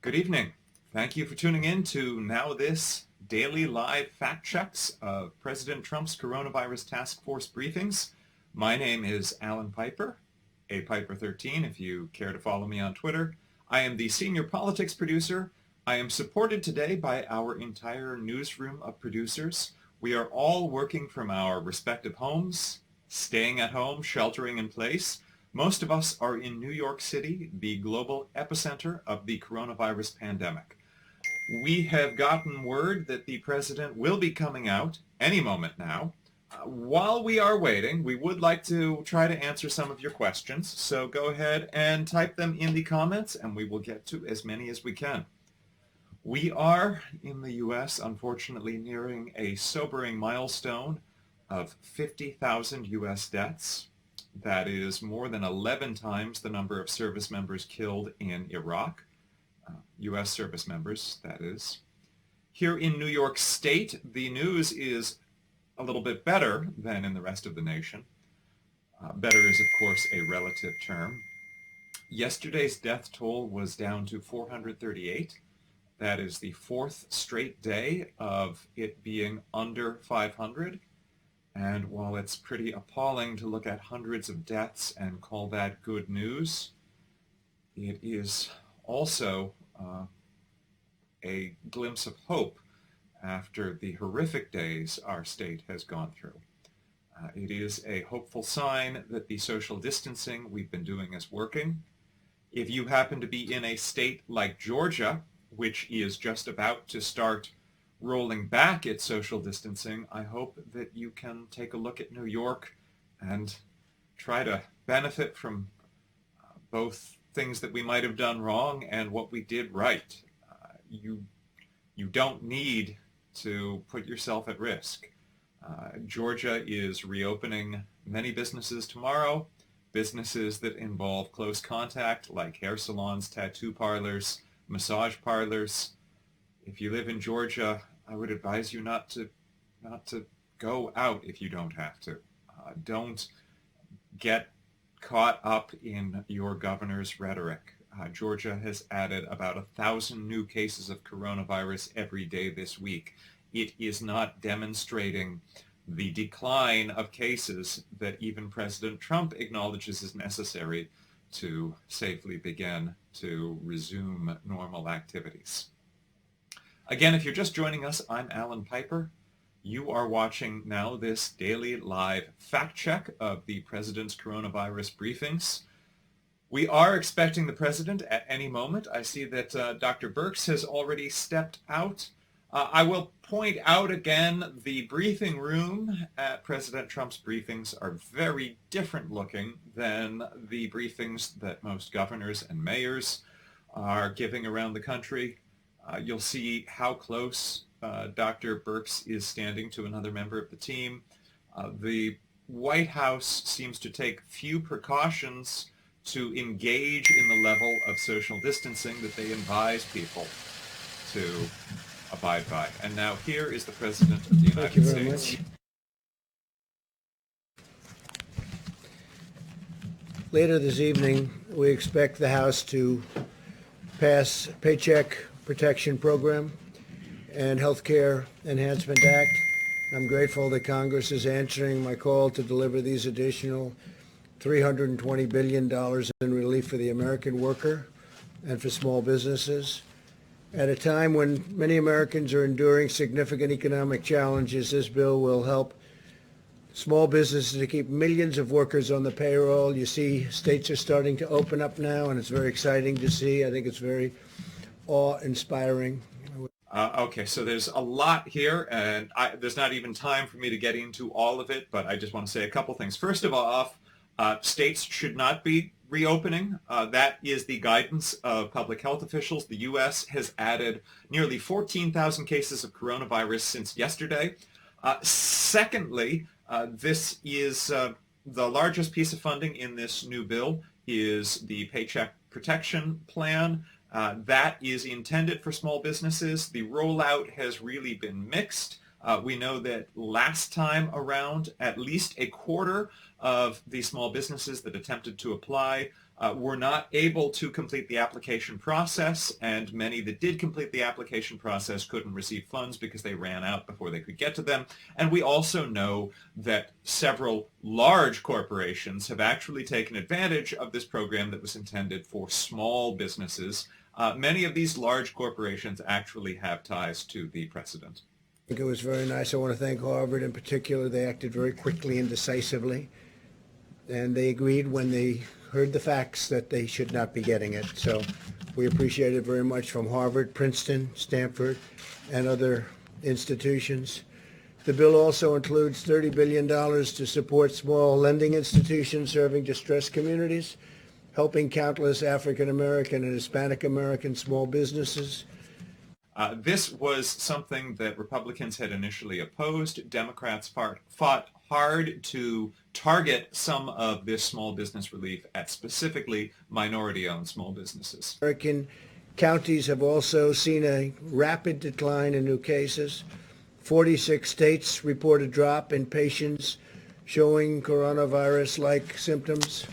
Good evening. Thank you for tuning in to NowThis daily live fact checks of President Trump's coronavirus task force briefings. My name is Alan Piper, a Piper 13 if you care to follow me on Twitter. I am the senior politics producer. I am supported today by our entire newsroom of producers. We are all working from our respective homes, staying at home, sheltering in place. Most of us are in New York City, the global epicenter of the coronavirus pandemic. We have gotten word that the president will be coming out any moment now. While we are waiting, we would like to try to answer some of your questions, so go ahead and type them in the comments and we will get to as many as we can. We are, in the U.S., unfortunately nearing a sobering milestone of 50,000 U.S. deaths. That is more than 11 times the number of service members killed in Iraq. U.S. service members, that is. Here in New York State, the news is a little bit better than in the rest of the nation. Better is, of course, a relative term. Yesterday's death toll was down to 438. That is the fourth straight day of it being under 500. And while it's pretty appalling to look at hundreds of deaths and call that good news, it is also a glimpse of hope after the horrific days our state has gone through. It is a hopeful sign that the social distancing we've been doing is working. If you happen to be in a state like Georgia, which is just about to start rolling back its social distancing, I hope that you can take a look at New York and try to benefit from both things that we might have done wrong and what we did right. You don't need to put yourself at risk. Georgia is reopening many businesses tomorrow, businesses that involve close contact like hair salons, tattoo parlors, massage parlors. If you live in Georgia, I would advise you not to go out if you don't have to. Don't get caught up in your governor's rhetoric. Georgia has added about 1,000 new cases of coronavirus every day this week. It is not demonstrating the decline of cases that even President Trump acknowledges is necessary to safely begin to resume normal activities. Again, if you're just joining us, I'm Alan Piper. You are watching NowThis daily live fact check of the president's coronavirus briefings. We are expecting the president at any moment. I see that Dr. Birx has already stepped out. I will point out again, the briefing room at President Trump's briefings are very different looking than the briefings that most governors and mayors are giving around the country. You'll see how close Dr. Birx is standing to another member of the team. The White House seems to take few precautions to engage in the level of social distancing that they advise people to abide by. And now here is the President of the United States. Thank you very much. Later this evening, we expect the House to pass Paycheck Protection Program and Healthcare Enhancement Act. I'm grateful that Congress is answering my call to deliver these additional $320 billion in relief for the American worker and for small businesses. At a time when many Americans are enduring significant economic challenges, this bill will help small businesses to keep millions of workers on the payroll. You see, states are starting to open up now, and it's very exciting to see. I think it's very awe-inspiring. Okay, so there's a lot here, and there's not even time for me to get into all of it, but I just want to say a couple things. First of all, states should not be reopening. That is the guidance of public health officials. The U.S. has added nearly 14,000 cases of coronavirus since yesterday. Secondly, this is the largest piece of funding in this new bill is the Paycheck Protection Plan. That is intended for small businesses. The rollout has really been mixed. We know that last time around, at least a quarter of the small businesses that attempted to apply were not able to complete the application process, and many that did complete the application process couldn't receive funds because they ran out before they could get to them. And we also know that several large corporations have actually taken advantage of this program that was intended for small businesses. Many of these large corporations actually have ties to the president. I think it was very nice. I want to thank Harvard in particular. They acted very quickly and decisively, and they agreed when they heard the facts that they should not be getting it. So we appreciate it very much from Harvard, Princeton, Stanford, and other institutions. The bill also includes $30 billion to support small lending institutions serving distressed communities, helping countless African American and Hispanic American small businesses. This was something that Republicans had initially opposed. Democrats fought hard to target some of this small business relief at specifically minority-owned small businesses. American counties have also seen a rapid decline in new cases. 46 states report a drop in patients showing coronavirus-like symptoms.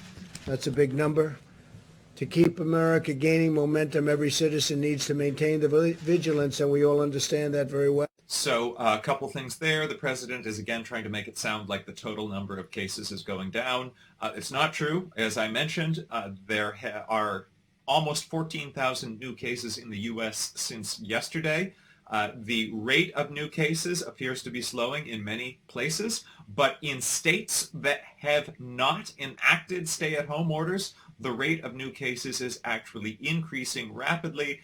That's a big number. To keep America gaining momentum, every citizen needs to maintain the vigilance, and we all understand that very well. So a couple things there. The president is again trying to make it sound like the total number of cases is going down. It's not true. As I mentioned, there are almost 14,000 new cases in the U.S. since yesterday. The rate of new cases appears to be slowing in many places, but in states that have not enacted stay-at-home orders, the rate of new cases is actually increasing rapidly.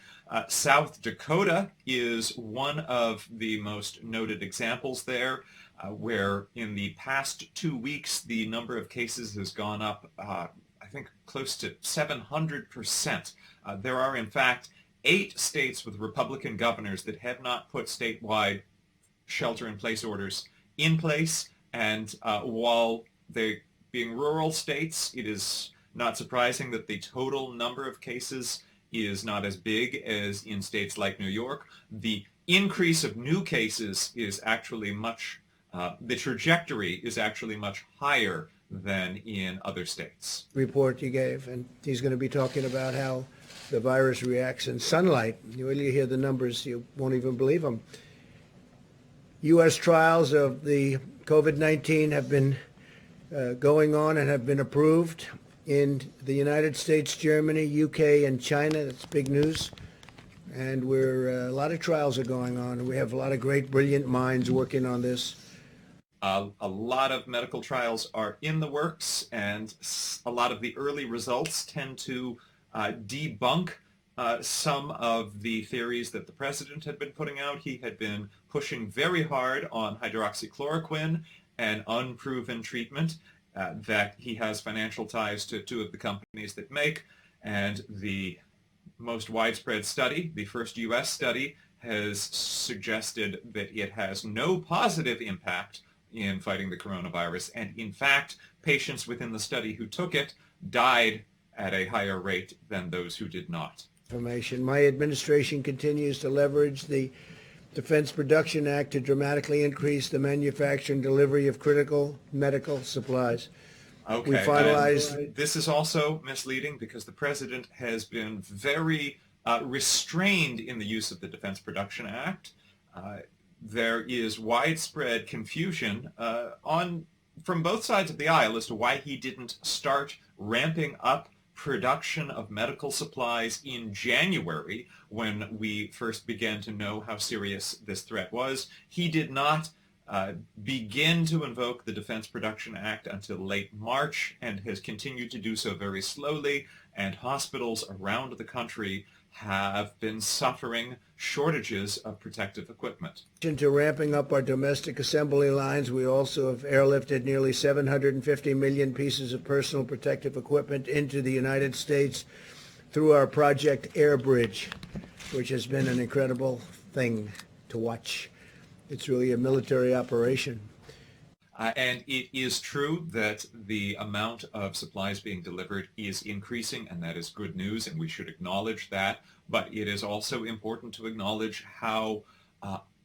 South Dakota is one of the most noted examples there, where in the past 2 weeks, the number of cases has gone up, I think, close to 700%. There are, in fact, 8 states with Republican governors that have not put statewide shelter-in-place orders in place, and while they being rural states, it is not surprising that the total number of cases is not as big as in states like New York. The increase of new cases is actually the trajectory is actually much higher than in other states. Report you gave, and he's going to be talking about how the virus reacts in sunlight. You really hear the numbers, you won't even believe them. U.S. trials of the COVID-19 have been going on and have been approved in the United States, Germany, UK, and China. That's big news. And a lot of trials are going on. We have a lot of great, brilliant minds working on this. A lot of medical trials are in the works, and a lot of the early results tend to debunk some of the theories that the president had been putting out. He had been pushing very hard on hydroxychloroquine, an unproven treatment that he has financial ties to 2 of the companies that make. And the most widespread study, the first U.S. study, has suggested that it has no positive impact in fighting the coronavirus. And in fact, patients within the study who took it died at a higher rate than those who did not. My administration continues to leverage the Defense Production Act to dramatically increase the manufacture and delivery of critical medical supplies. Okay. We finalized. This is also misleading because the president has been very restrained in the use of the Defense Production Act. There is widespread confusion from both sides of the aisle as to why he didn't start ramping up production of medical supplies in January when we first began to know how serious this threat was. He did not begin to invoke the Defense Production Act until late March and has continued to do so very slowly, and hospitals around the country have been suffering shortages of protective equipment. To ramping up our domestic assembly lines, we also have airlifted nearly 750 million pieces of personal protective equipment into the United States through our Project Air Bridge, which has been an incredible thing to watch. It's really a military operation. And it is true that the amount of supplies being delivered is increasing, and that is good news, and we should acknowledge that. But it is also important to acknowledge how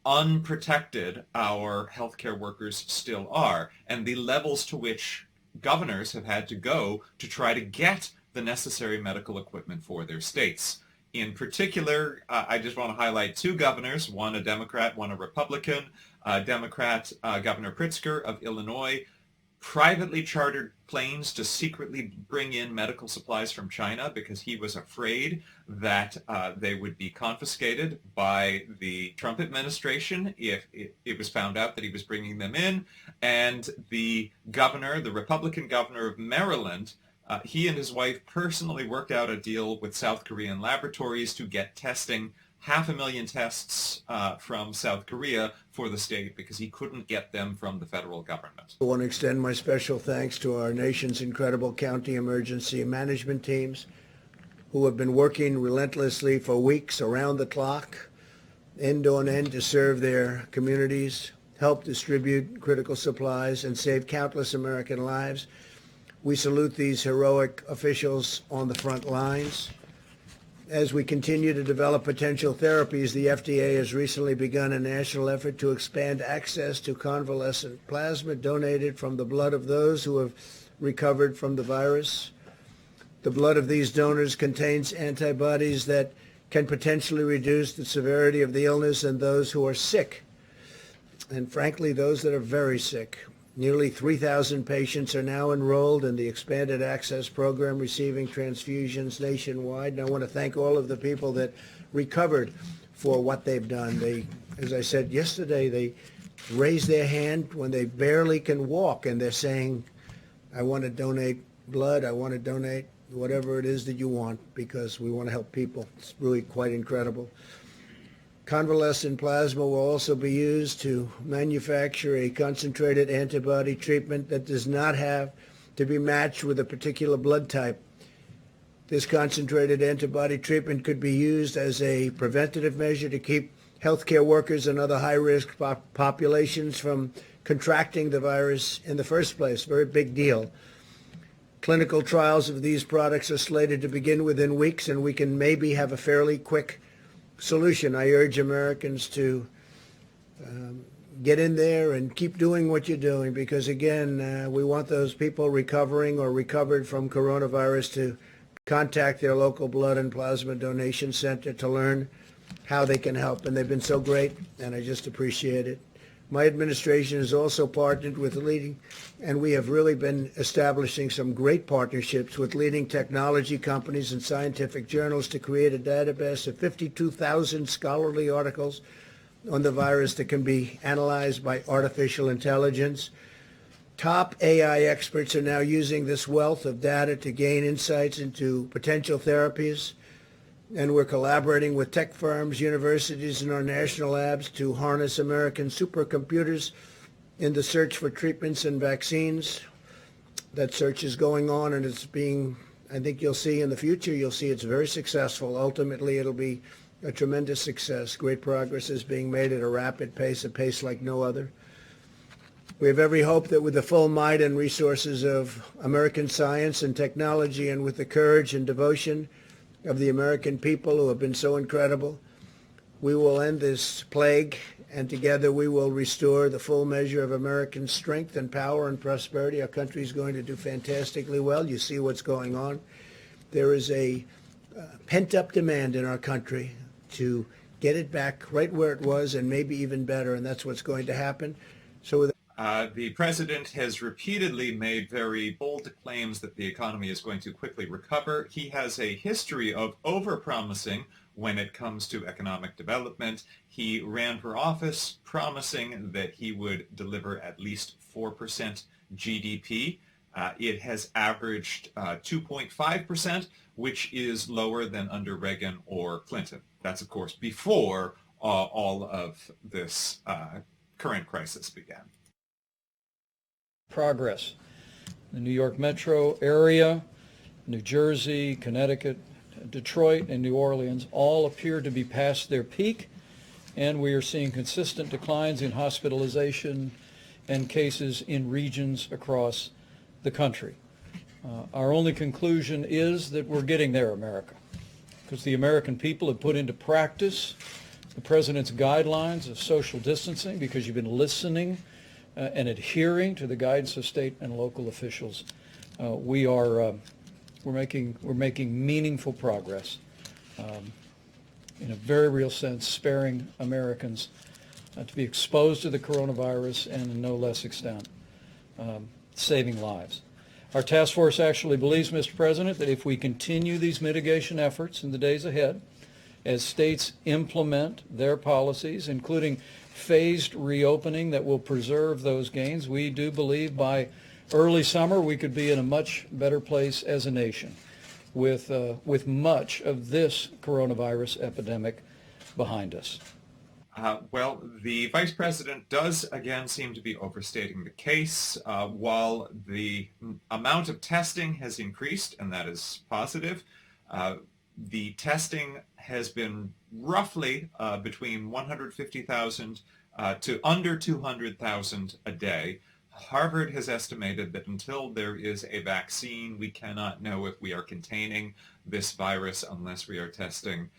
unprotected our healthcare workers still are, and the levels to which governors have had to go to try to get the necessary medical equipment for their states. In particular, I just want to highlight two governors, one a Democrat, one a Republican. Democrat Governor Pritzker of Illinois privately chartered planes to secretly bring in medical supplies from China because he was afraid that they would be confiscated by the Trump administration if it was found out that he was bringing them in. And the governor, the Republican governor of Maryland, he and his wife personally worked out a deal with South Korean laboratories to get testing, 500,000 tests from South Korea for the state because he couldn't get them from the federal government. I want to extend my special thanks to our nation's incredible county emergency management teams who have been working relentlessly for weeks around the clock, end on end, to serve their communities, help distribute critical supplies, and save countless American lives. We salute these heroic officials on the front lines. As we continue to develop potential therapies, the FDA has recently begun a national effort to expand access to convalescent plasma donated from the blood of those who have recovered from the virus. The blood of these donors contains antibodies that can potentially reduce the severity of the illness in those who are sick, and frankly, those that are very sick. Nearly 3,000 patients are now enrolled in the expanded access program receiving transfusions nationwide. And I want to thank all of the people that recovered for what they've done. They, as I said yesterday, they raise their hand when they barely can walk and they're saying, I want to donate blood, I want to donate whatever it is that you want because we want to help people. It's really quite incredible. Convalescent plasma will also be used to manufacture a concentrated antibody treatment that does not have to be matched with a particular blood type. This concentrated antibody treatment could be used as a preventative measure to keep healthcare workers and other high-risk populations from contracting the virus in the first place. Very big deal. Clinical trials of these products are slated to begin within weeks, and we can maybe have a fairly quick solution. I urge Americans to get in there and keep doing what you're doing because, again, we want those people recovering or recovered from coronavirus to contact their local blood and plasma donation center to learn how they can help. And they've been so great, and I just appreciate it. My administration has also partnered with leading, and we have really been establishing some great partnerships with leading technology companies and scientific journals to create a database of 52,000 scholarly articles on the virus that can be analyzed by artificial intelligence. Top AI experts are now using this wealth of data to gain insights into potential therapies. And we're collaborating with tech firms, universities, and our national labs to harness American supercomputers in the search for treatments and vaccines. That search is going on, and it's being, I think you'll see in the future, you'll see it's very successful. Ultimately, it'll be a tremendous success. Great progress is being made at a rapid pace, a pace like no other. We have every hope that with the full might and resources of American science and technology and with the courage and devotion of the American people who have been so incredible, we will end this plague, and together we will restore the full measure of American strength and power and prosperity. Our country is going to do fantastically well. You see what's going on. There is a pent-up demand in our country to get it back right where it was and maybe even better, and that's what's going to happen. So with the president has repeatedly made very bold claims that the economy is going to quickly recover. He has a history of overpromising when it comes to economic development. He ran for office promising that he would deliver at least 4% GDP. It has averaged 2.5%, which is lower than under Reagan or Clinton. That's, of course, before all of this current crisis began. Progress. The New York metro area, New Jersey, Connecticut, Detroit, and New Orleans all appear to be past their peak, and we are seeing consistent declines in hospitalization and cases in regions across the country. Our only conclusion is that we're getting there, America, because the American people have put into practice the President's guidelines of social distancing because you've been listening and adhering to the guidance of state and local officials. We are we're making meaningful progress in a very real sense, sparing Americans to be exposed to the coronavirus and in no less extent saving lives. Our task force actually believes, Mr. President, that if we continue these mitigation efforts in the days ahead, as states implement their policies, including phased reopening that will preserve those gains, we do believe by early summer we could be in a much better place as a nation with much of this coronavirus epidemic behind us. Well, the Vice President does again seem to be overstating the case. While the amount of testing has increased, and that is positive, the testing has been roughly between 150,000 to under 200,000 a day. Harvard has estimated that until there is a vaccine, we cannot know if we are containing this virus unless we are testing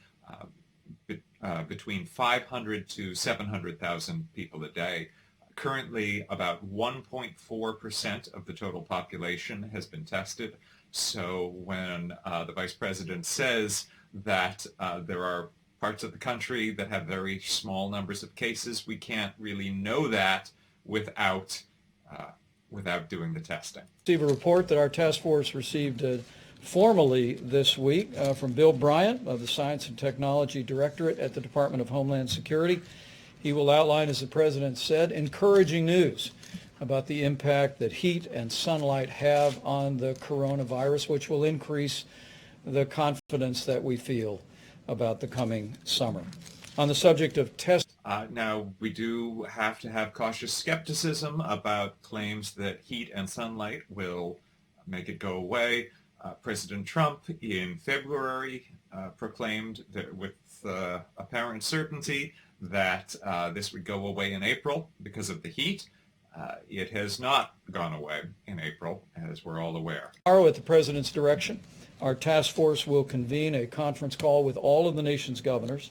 between 500 to 700,000 people a day. Currently, about 1.4% of the total population has been tested. So when the Vice President says that there are parts of the country that have very small numbers of cases, we can't really know that without doing the testing. Receive a report that our task force received formally this week from Bill Bryant of the Science and Technology Directorate at the Department of Homeland Security. He will outline, as the President said, encouraging news about the impact that heat and sunlight have on the coronavirus, which will increase the confidence that we feel about the coming summer. On the subject of testing, now, we do have to have cautious skepticism about claims that heat and sunlight will make it go away. President Trump in February proclaimed that with apparent certainty that this would go away in April because of the heat. It has not gone away in April, as we're all aware. Tomorrow, at the President's direction, our task force will convene a conference call with all of the nation's governors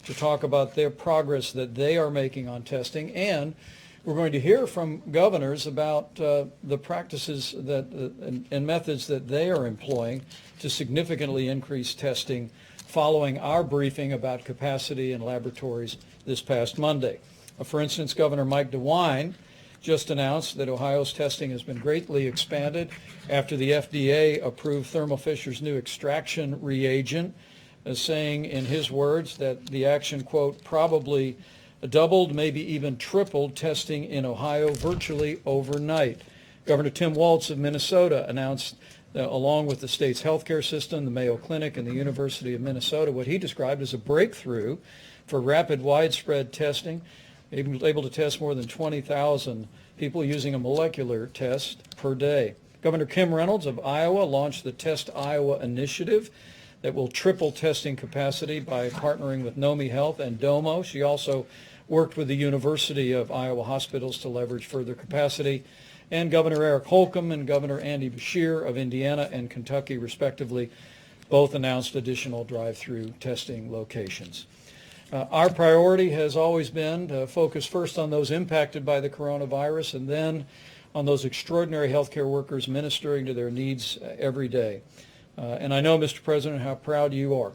to talk about their progress that they are making on testing, and we're going to hear from governors about the practices that and methods that they are employing to significantly increase testing following our briefing about capacity in laboratories this past Monday. For instance, Governor Mike DeWine just announced that Ohio's testing has been greatly expanded after the FDA approved Thermo Fisher's new extraction reagent, saying in his words that the action, quote, probably doubled, maybe even tripled testing in Ohio virtually overnight. Governor Tim Walz of Minnesota announced, along with the state's healthcare system, the Mayo Clinic, and the University of Minnesota, what he described as a breakthrough for rapid, widespread testing, able to test more than 20,000 people using a molecular test per day. Governor Kim Reynolds of Iowa launched the Test Iowa initiative that will triple testing capacity by partnering with Nomi Health and Domo. She also worked with the University of Iowa hospitals to leverage further capacity. And Governor Eric Holcomb and Governor Andy Beshear of Indiana and Kentucky, respectively, both announced additional drive-through testing locations. Our priority has always been to focus first on those impacted by the coronavirus and then on those extraordinary healthcare workers ministering to their needs every day. And I know, Mr. President, how proud you are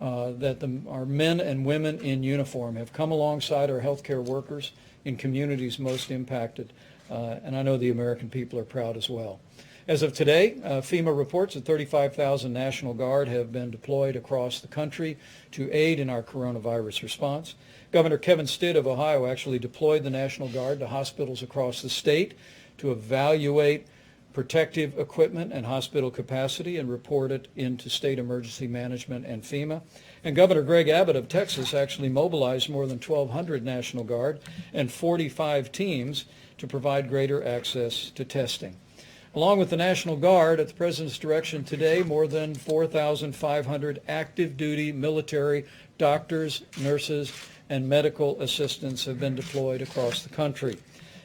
that our men and women in uniform have come alongside our healthcare workers in communities most impacted. And I know the American people are proud as well. As of today, FEMA reports that 35,000 National Guard have been deployed across the country to aid in our coronavirus response. Governor Kevin Stitt of Ohio actually deployed the National Guard to hospitals across the state to evaluate protective equipment and hospital capacity and report it into state emergency management and FEMA. And Governor Greg Abbott of Texas actually mobilized more than 1,200 National Guard and 45 teams to provide greater access to testing. Along with the National Guard, at the President's direction today, more than 4,500 active duty military doctors, nurses, and medical assistants have been deployed across the country.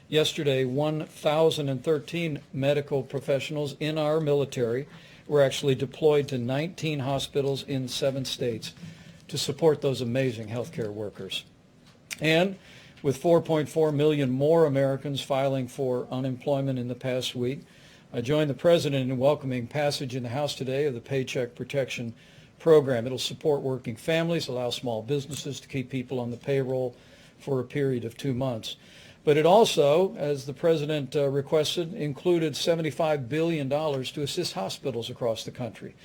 Yesterday, 1,013 medical professionals in our military were actually deployed to 19 hospitals in 7 states to support those amazing healthcare workers. And with 4.4 million more Americans filing for unemployment in the past week, I join the President in welcoming passage in the House today of the Paycheck Protection Program. It'll support working families, allow small businesses to keep people on the payroll for a period of 2 months. But it also, as the President requested, included $75 billion to assist hospitals across the country.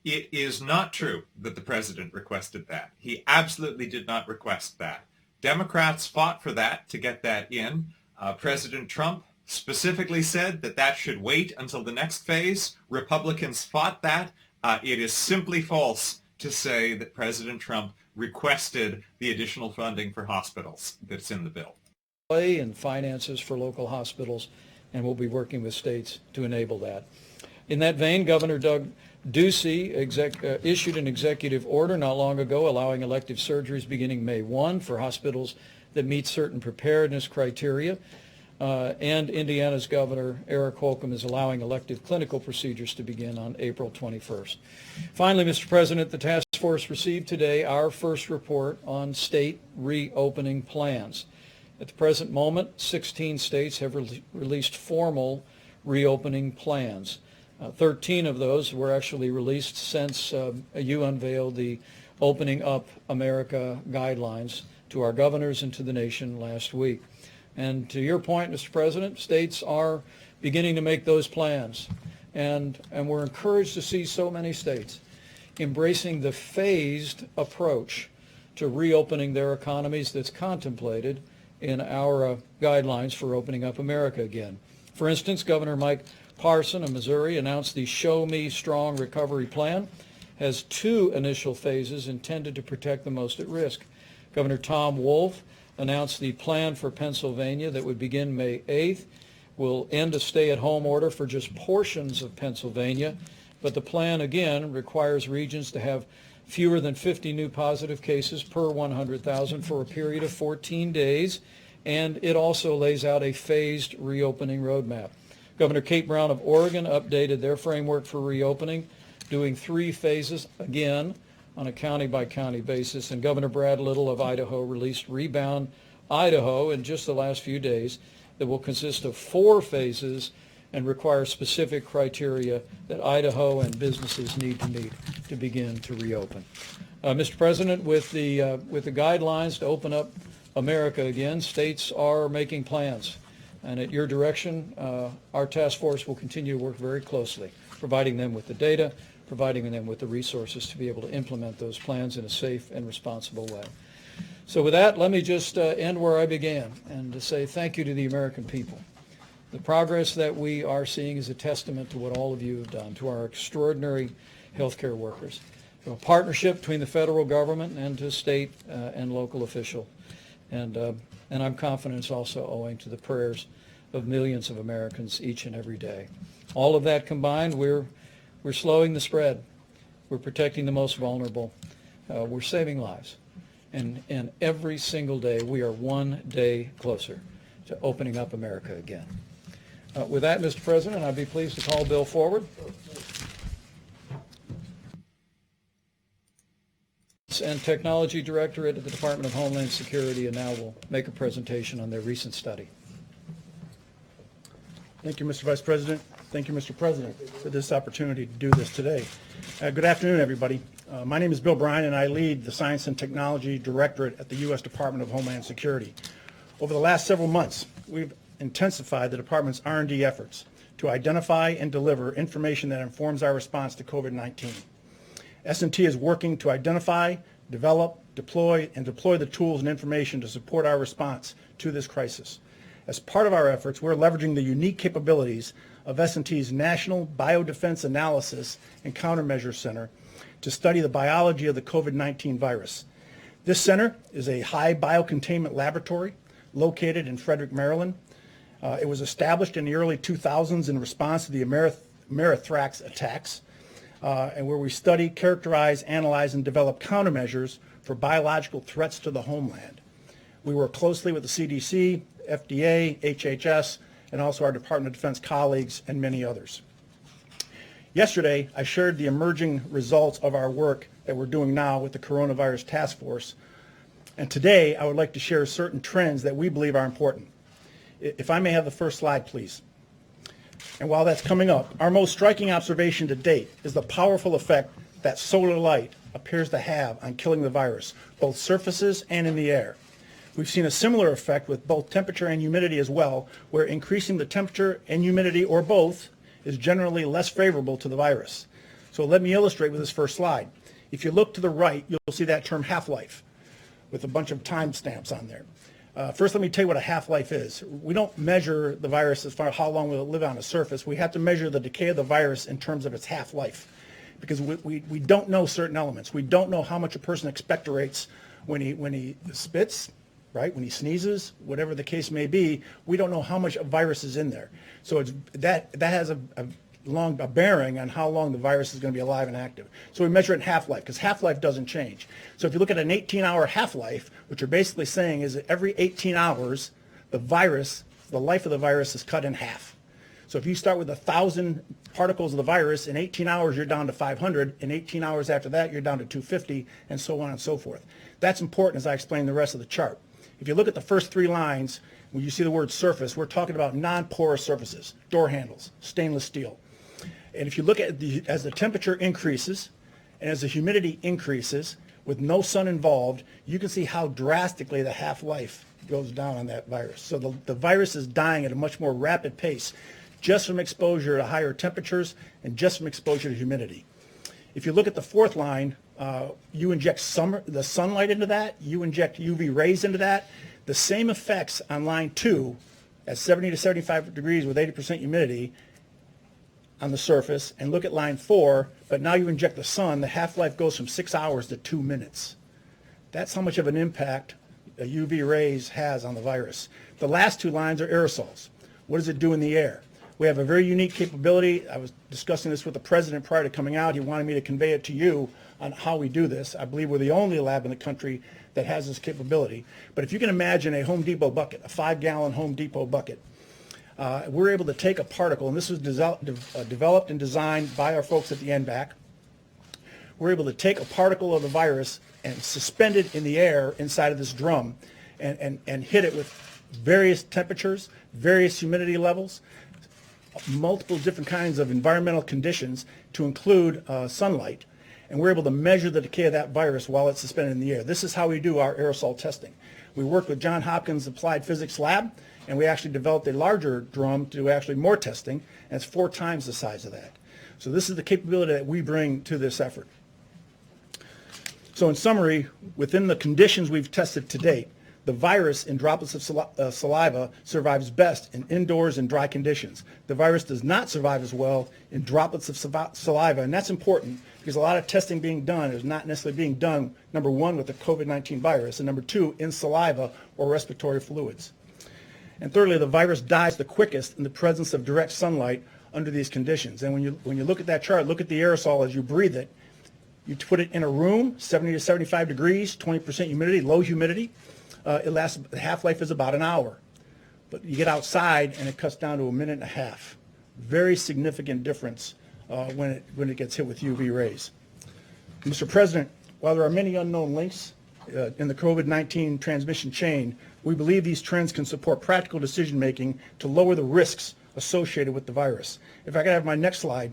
It is not true that the President requested that. He absolutely did not request that. Democrats fought for that to get that in. President Trump specifically said that that should wait until the next phase. Republicans fought that. It is simply false to say that President Trump requested the additional funding for hospitals that's in the bill. And finances for local hospitals, and we'll be working with states to enable that. In that vein, Governor Doug Ducey issued an executive order not long ago allowing elective surgeries beginning May 1 for hospitals that meet certain preparedness criteria. And Indiana's Governor Eric Holcomb is allowing elective clinical procedures to begin on April 21st. Finally, Mr. President, the task force received today our first report on state reopening plans. At the present moment, 16 states have released formal reopening plans. 13 of those were actually released since you unveiled the Opening Up America guidelines to our governors and to the nation last week. And to your point, Mr. President, states are beginning to make those plans. And we're encouraged to see so many states embracing the phased approach to reopening their economies that's contemplated in our guidelines for opening up America again. For instance, Governor Mike Parson of Missouri announced the Show Me Strong Recovery Plan has 2 initial phases intended to protect the most at risk. Governor Tom Wolf announced the plan for Pennsylvania that would begin May 8th, will end a stay-at-home order for just portions of Pennsylvania, but the plan again requires regions to have fewer than 50 new positive cases per 100,000 for a period of 14 days, and it also lays out a phased reopening roadmap. Governor Kate Brown of Oregon updated their framework for reopening, doing 3 phases, again, on a county-by-county basis, and Governor Brad Little of Idaho released Rebound Idaho in just the last few days that will consist of 4 phases and require specific criteria that Idaho and businesses need to meet to begin to reopen. Mr. President, with the guidelines to open up America again, states are making plans. And at your direction, our task force will continue to work very closely, providing them with the data, providing them with the resources to be able to implement those plans in a safe and responsible way. So with that, let me just end where I began and to say thank you to the American people. The progress that we are seeing is a testament to what all of you have done, to our extraordinary healthcare workers, to a partnership between the federal government and to state and local officials. And I'm confident it's also owing to the prayers of millions of Americans each and every day. All of that combined, we're slowing the spread. We're protecting the most vulnerable. We're saving lives. And every single day, we are one day closer to opening up America again. With that, Mr. President, I'd be pleased to call a bill forward. And Technology Directorate at the Department of Homeland Security, and now will make a presentation on their recent study. Thank you, Mr. Vice President. Thank you, Mr. President, for this opportunity to do this today. Good afternoon, everybody. My name is Bill Bryan, and I lead the Science and Technology Directorate at the U.S. Department of Homeland Security. Over the last several months, we've intensified the department's R&D efforts to identify and deliver information that informs our response to COVID-19. S&T is working to identify, develop, deploy the tools and information to support our response to this crisis. As part of our efforts, we're leveraging the unique capabilities of S&T's National Biodefense Analysis and Countermeasure Center to study the biology of the COVID-19 virus. This center is a high biocontainment laboratory located in Frederick, Maryland. It was established in the early 2000s in response to the Amerithrax attacks, and where we study, characterize, analyze, and develop countermeasures for biological threats to the homeland. We work closely with the CDC, FDA, HHS, and also our Department of Defense colleagues and many others. Yesterday, I shared the emerging results of our work that we're doing now with the Coronavirus Task Force. And today, I would like to share certain trends that we believe are important. If I may have the first slide, please. And while that's coming up, our most striking observation to date is the powerful effect that solar light appears to have on killing the virus, both surfaces and in the air. We've seen a similar effect with both temperature and humidity as well, where increasing the temperature and humidity, or both, is generally less favorable to the virus. So let me illustrate with this first slide. If you look to the right, you'll see that term half-life with a bunch of time stamps on there. First, let me tell you what a half-life is. We don't measure the virus as far as how long will it live on a surface. We have to measure the decay of the virus in terms of its half-life, because we don't know certain elements. We don't know how much a person expectorates when he spits, right? When he sneezes, whatever the case may be. We don't know how much virus is in there. So that has a bearing on how long the virus is going to be alive and active. So we measure it in half-life, because half-life doesn't change. So if you look at an 18-hour half-life, what you're basically saying is that every 18 hours, the life of the virus is cut in half. So if you start with 1,000 particles of the virus, in 18 hours you're down to 500, in 18 hours after that you're down to 250, and so on and so forth. That's important as I explain the rest of the chart. If you look at the first three lines, when you see the word surface, we're talking about non-porous surfaces, door handles, stainless steel. And if you look at as the temperature increases and as the humidity increases with no sun involved, you can see how drastically the half-life goes down on that virus. So the virus is dying at a much more rapid pace just from exposure to higher temperatures and just from exposure to humidity. If you look at the fourth line, you inject the sunlight into that, you inject UV rays into that, the same effects on line 2 at 70 to 75 degrees with 80% humidity on the surface, and look at line 4, but now you inject the sun, the half-life goes from 6 hours to 2 minutes. That's how much of an impact UV rays has on the virus. The last two lines are aerosols. What does it do in the air? We have a very unique capability. I was discussing this with the president prior to coming out. He wanted me to convey it to you on how we do this. I believe we're the only lab in the country that has this capability. But if you can imagine a Home Depot bucket, a 5-gallon Home Depot bucket, we're able to take a particle, and this was developed and designed by our folks at the NBAC. We're able to take a particle of the virus and suspend it in the air inside of this drum and hit it with various temperatures, various humidity levels, multiple different kinds of environmental conditions to include sunlight. And we're able to measure the decay of that virus while it's suspended in the air. This is how we do our aerosol testing. We work with Johns Hopkins Applied Physics Lab, and we actually developed a larger drum to do actually more testing, and it's 4 times the size of that. So this is the capability that we bring to this effort. So in summary, within the conditions we've tested to date, the virus in droplets of saliva survives best in indoors and dry conditions. The virus does not survive as well in droplets of saliva, and that's important because a lot of testing being done is not necessarily being done, number 1, with the COVID-19 virus, and number 2, in saliva or respiratory fluids. And thirdly, the virus dies the quickest in the presence of direct sunlight under these conditions. And when you look at that chart, look at the aerosol as you breathe it. You put it in a room, 70 to 75 degrees, 20% humidity, low humidity. The half-life is about an hour. But you get outside and it cuts down to a minute and a half. Very significant difference when it gets hit with UV rays. Mr. President, while there are many unknown links in the COVID-19 transmission chain, we believe these trends can support practical decision-making to lower the risks associated with the virus. If I could have my next slide,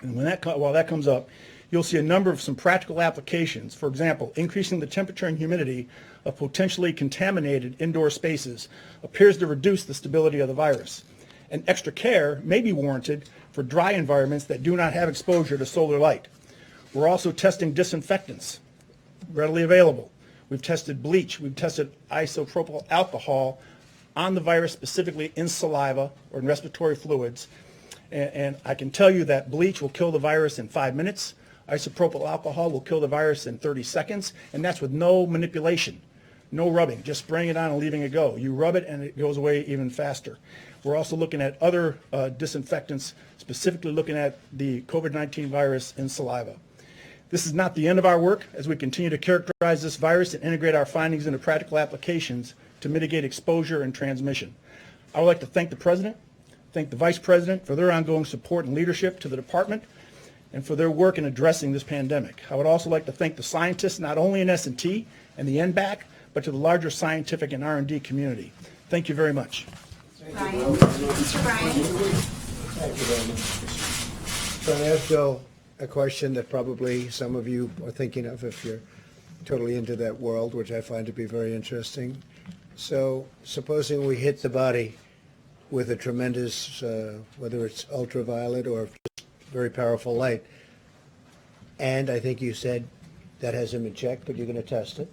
and while that comes up, you'll see a number of some practical applications. For example, increasing the temperature and humidity of potentially contaminated indoor spaces appears to reduce the stability of the virus. And extra care may be warranted for dry environments that do not have exposure to solar light. We're also testing disinfectants readily available. We've tested bleach. We've tested isopropyl alcohol on the virus, specifically in saliva or in respiratory fluids. And I can tell you that bleach will kill the virus in 5 minutes. Isopropyl alcohol will kill the virus in 30 seconds, and that's with no manipulation, no rubbing, just spraying it on and leaving it go. You rub it and it goes away even faster. We're also looking at other disinfectants, specifically looking at the COVID-19 virus in saliva. This is not the end of our work as we continue to characterize this virus and integrate our findings into practical applications to mitigate exposure and transmission. I would like to thank the President, thank the Vice President for their ongoing support and leadership to the Department and for their work in addressing this pandemic. I would also like to thank the scientists, not only in S&T and the NBAC, but to the larger scientific and R&D community. Thank you very much. Brian. Mr. Brian. Thank you very much. So I asked Bill a question that probably some of you are thinking of if you're totally into that world, which I find to be very interesting. So supposing we hit the body with a tremendous, whether it's ultraviolet or just very powerful light, and I think you said that hasn't been checked, but you're going to test it.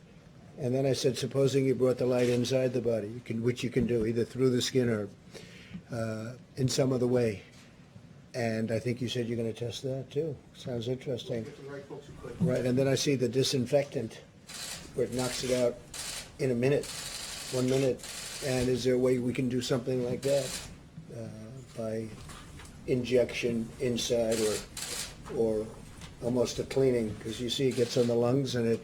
And then I said, supposing you brought the light inside the body, which you can do either through the skin or in some other way. And I think you said you're going to test that too. Sounds interesting. Right, and then I see the disinfectant where it knocks it out in a minute, 1 minute. And is there a way we can do something like that by injection inside or almost a cleaning? Because you see it gets on the lungs and it...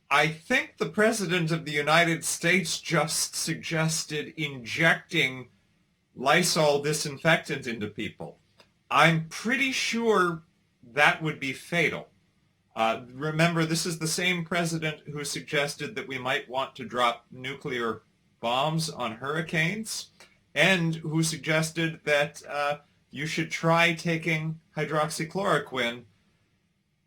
I think the President of the United States just suggested injecting Lysol disinfectant into people. I'm pretty sure that would be fatal. Remember, this is the same president who suggested that we might want to drop nuclear bombs on hurricanes, and who suggested that you should try taking hydroxychloroquine,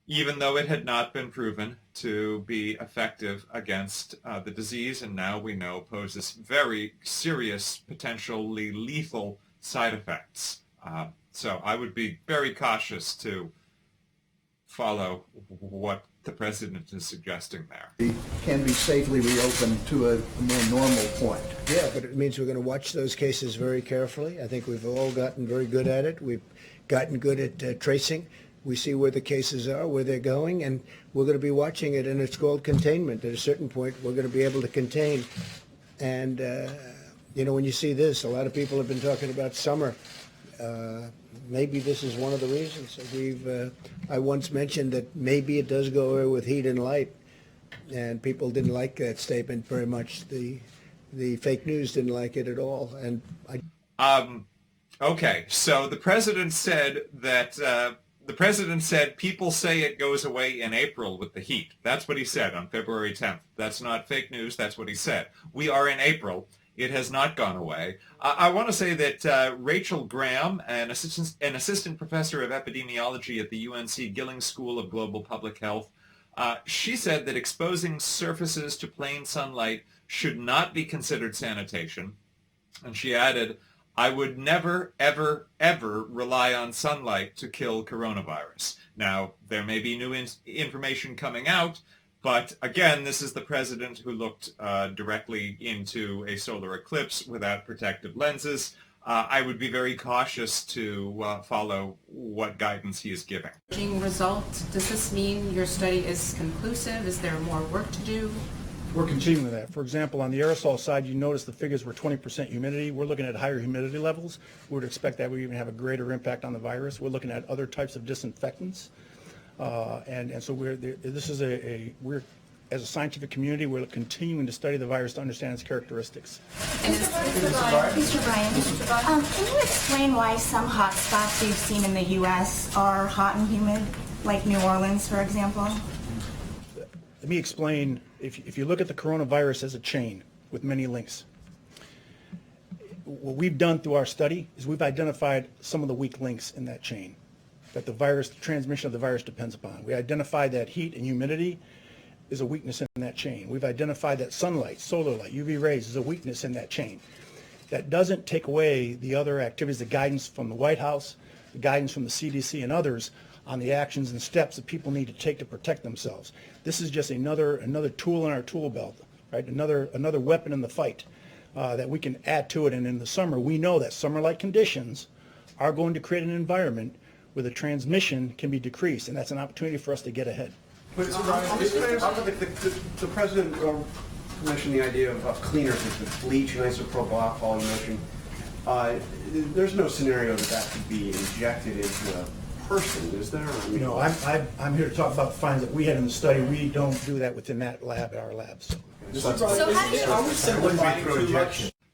even though it had not been proven to be effective against the disease, and now we know poses very serious, potentially lethal side effects. So I would be very cautious to follow what the president is suggesting there. It can be safely reopened to a more normal point. Yeah, but it means we're going to watch those cases very carefully. I think we've all gotten very good at it. We've gotten good at tracing. We see where the cases are, where they're going, and we're going to be watching it, and it's called containment. At a certain point, we're going to be able to contain. And, when you see this, a lot of people have been talking about summer. Maybe this is one of the reasons. I once mentioned that maybe it does go away with heat and light, and people didn't like that statement very much. The fake news didn't like it at all. And Okay, so the president said that people say it goes away in April with the heat. That's what he said on February 10th. That's not fake news. That's what he said. We are in April. It has not gone away. I want to say that Rachel Graham, an assistant professor of epidemiology at the UNC Gilling School of Global Public Health, she said that exposing surfaces to plain sunlight should not be considered sanitation. And she added, I would never, ever, ever rely on sunlight to kill coronavirus. Now, there may be new information coming out, but again, this is the president who looked directly into a solar eclipse without protective lenses. I would be very cautious to follow what guidance he is giving. Result, does this mean your study is conclusive? Is there more work to do? We're continuing with that. For example, on the aerosol side, you notice the figures were 20% humidity. We're looking at higher humidity levels. We would expect that we even have a greater impact on the virus. We're looking at other types of disinfectants. And so we're as a scientific community, we're continuing to study the virus to understand its characteristics. Mr. Bryan, can you explain why some hot spots we've seen in the U.S. are hot and humid, like New Orleans, for example? Let me explain. If you look at the coronavirus as a chain with many links, what we've done through our study is we've identified some of the weak links in that chain that the transmission of the virus depends upon. We identified that heat and humidity is a weakness in that chain. We've identified that sunlight, solar light, UV rays is a weakness in that chain. That doesn't take away the other activities, the guidance from the White House, the guidance from the CDC and others on the actions and steps that people need to take to protect themselves. This is just another tool in our tool belt, right? Another weapon in the fight that we can add to it. And in the summer, we know that summer-like conditions are going to create an environment where the transmission can be decreased, and that's an opportunity for us to get ahead. But the president mentioned the idea of cleaners with bleach and isopropyl alcohol. You mentioned there's no scenario that could be injected into a person, is there? I mean, No, I'm here to talk about the findings that we had in the study. We don't do that within that lab, our labs. So how do you...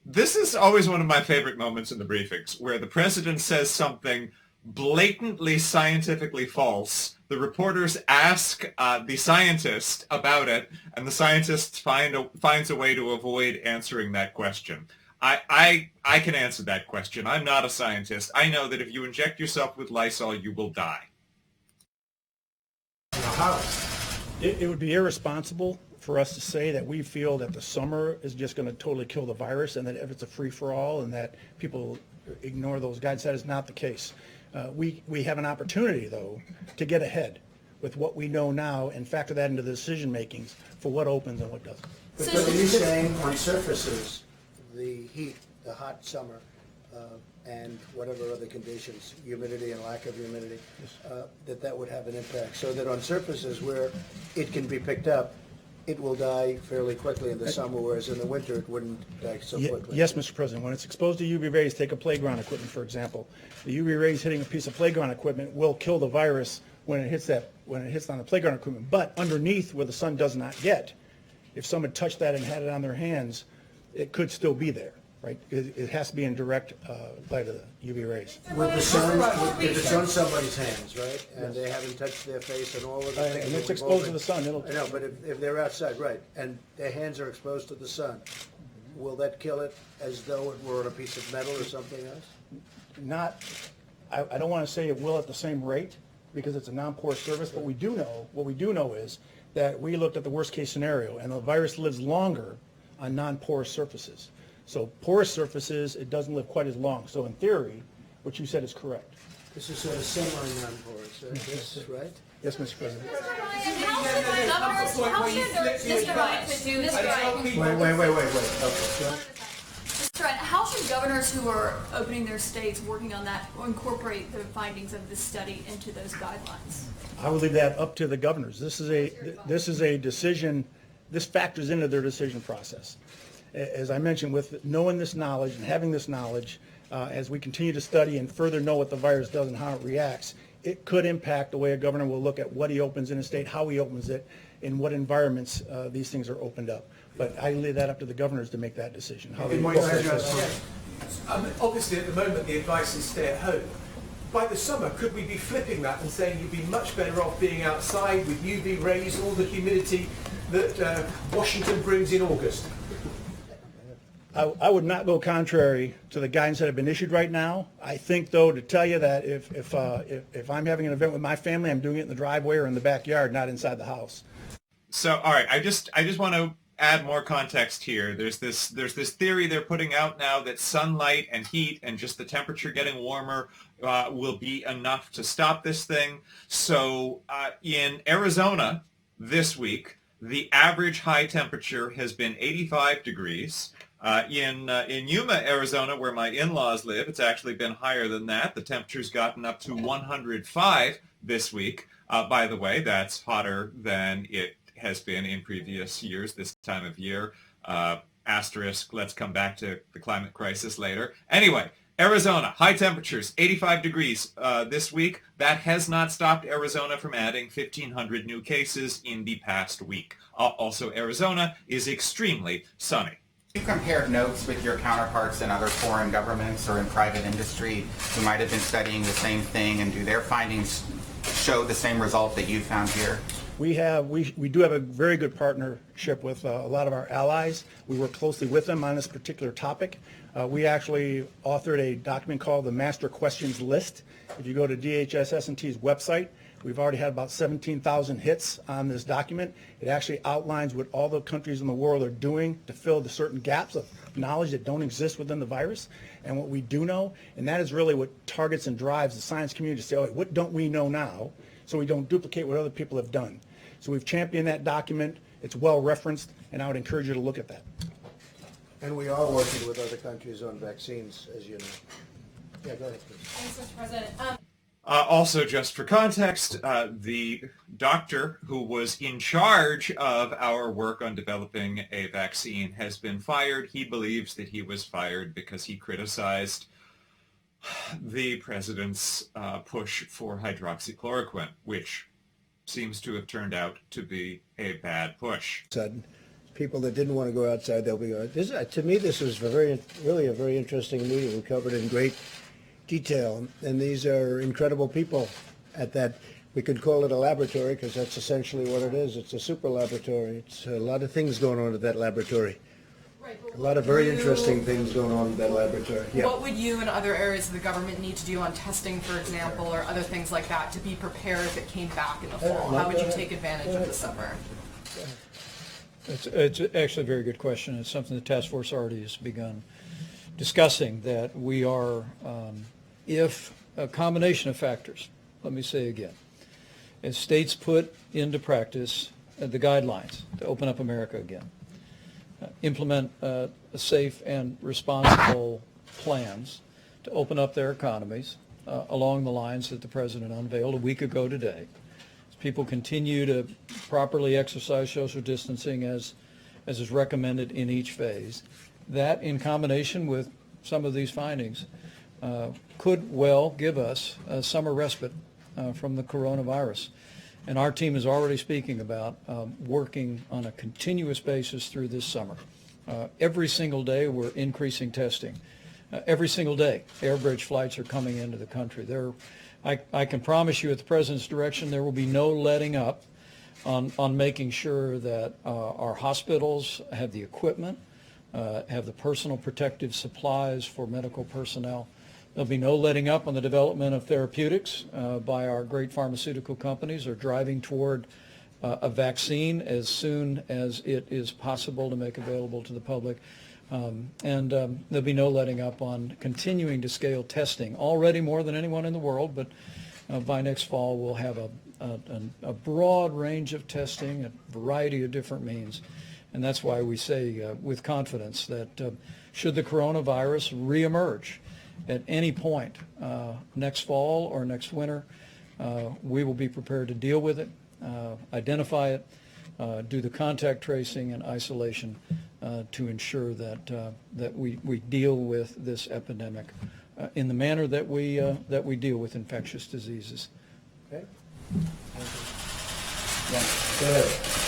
This is always one of my favorite moments in the briefings, where the president says something blatantly scientifically false. The reporters ask the scientist about it, and the scientist finds a way to avoid answering that question. I can answer that question. I'm not a scientist. I know that if you inject yourself with Lysol, you will die. It would be irresponsible for us to say that we feel that the summer is just going to totally kill the virus and that if it's a free-for-all and that people ignore those guides. That is not the case. We have an opportunity, though, to get ahead with what we know now and factor that into the decision makings for what opens and what doesn't. But are you saying on surfaces, the heat, the hot summer, and whatever other conditions, humidity and lack of humidity, that would have an impact? So that on surfaces where it can be picked up, it will die fairly quickly in the summer, whereas in the winter it wouldn't die so quickly. Yes, Mr. President. When it's exposed to UV rays, take a playground equipment, for example. The UV rays hitting a piece of playground equipment will kill the virus when it hits on the playground equipment. But underneath, where the sun does not get, if someone touched that and had it on their hands, it could still be there, right? It has to be in direct light of the UV rays. With the sun, if it's on somebody's hands, right, and they haven't touched their face and all of the things. And it's exposed to the sun. I know, but if they're outside, right, and their hands are exposed to the sun, will that kill it as though it were on a piece of metal or something else? I don't want to say it will at the same rate because it's a non-porous surface, but what we do know is that we looked at the worst case scenario and the virus lives longer on non-porous surfaces. So porous surfaces, it doesn't live quite as long. So in theory, what you said is correct. This is sort of semi-non-porous, right? Yes, Mr. President. How should governors who are opening their states, working on that, incorporate the findings of this study into those guidelines? I would leave that up to the governors. This is a decision, this factors into their decision process. As I mentioned, with knowing this knowledge and having this knowledge, as we continue to study and further know what the virus does and how it reacts, it could impact the way a governor will look at what he opens in a state, how he opens it, in what environments these things are opened up. But I leave that up to the governors to make that decision. Obviously, at the moment, the advice is stay at home. By the summer, could we be flipping that and saying you'd be much better off being outside with UV rays, all the humidity that Washington brings in August? I would not go contrary to the guidance that have been issued right now. I think, though, to tell you that if I'm having an event with my family, I'm doing it in the driveway or in the backyard, not inside the house. So, all right, I just want to add more context here. There's this theory they're putting out now that sunlight and heat and just the temperature getting warmer will be enough to stop this thing. So in Arizona this week, the average high temperature has been 85 degrees. In Yuma, Arizona, where my in-laws live, it's actually been higher than that. The temperature's gotten up to 105 this week. By the way, that's hotter than it has been in previous years this time of year. Asterisk, let's come back to the climate crisis later. Anyway, Arizona, high temperatures, 85 degrees this week. That has not stopped Arizona from adding 1,500 new cases in the past week. Also, Arizona is extremely sunny. You compared notes with your counterparts in other foreign governments or in private industry who might have been studying the same thing, and do their findings show the same result that you found here? We do have a very good partnership with a lot of our allies. We work closely with them on this particular topic. We actually authored a document called the Master Questions List. If you go to DHS-S&T's website, we've already had about 17,000 hits on this document. It actually outlines what all the countries in the world are doing to fill the certain gaps of knowledge that don't exist within the virus and what we do know. And that is really what targets and drives the science community to say, oh, what don't we know now, so we don't duplicate what other people have done. So we've championed that document. It's well referenced, and I would encourage you to look at that. And we are working with other countries on vaccines, as you know. Yeah, go ahead, please. Thanks, Mr. President. Also, just for context, the doctor who was in charge of our work on developing a vaccine has been fired. He believes that he was fired because he criticized the president's push for hydroxychloroquine, which seems to have turned out to be a bad push. Sudden, people that didn't want to go outside, they'll be going. To me, this was really a very interesting meeting. We covered it in great detail, and these are incredible people at that. We could call it a laboratory because that's essentially what it is. It's a super laboratory. It's a lot of things going on at that laboratory. A lot of very interesting things going on in that laboratory. Yeah. What would you and other areas of the government need to do on testing, for example, or other things like that to be prepared if it came back in the fall? How would you take advantage of the summer? It's actually a very good question. It's something the task force already has begun discussing, that we are, if a combination of factors, let me say again, as states put into practice the guidelines to open up America again, implement safe and responsible plans to open up their economies along the lines that the President unveiled a week ago today. As people continue to properly exercise social distancing as is recommended in each phase, that in combination with some of these findings could well give us a summer respite from the coronavirus. And our team is already speaking about working on a continuous basis through this summer. Every single day we're increasing testing. Every single day air bridge flights are coming into the country. I can promise you at the President's direction there will be no letting up on making sure that our hospitals have the equipment, have the personal protective supplies for medical personnel. There'll be no letting up on the development of therapeutics by our great pharmaceutical companies, or driving toward a vaccine as soon as it is possible to make available to the public. And there'll be no letting up on continuing to scale testing, already more than anyone in the world, but by next fall we'll have a broad range of testing, a variety of different means. And that's why we say with confidence that should the coronavirus reemerge at any point next fall or next winter, we will be prepared to deal with it, identify it, do the contact tracing and isolation to ensure that we deal with this epidemic in the manner that we deal with infectious diseases. Okay. Yes. Go ahead.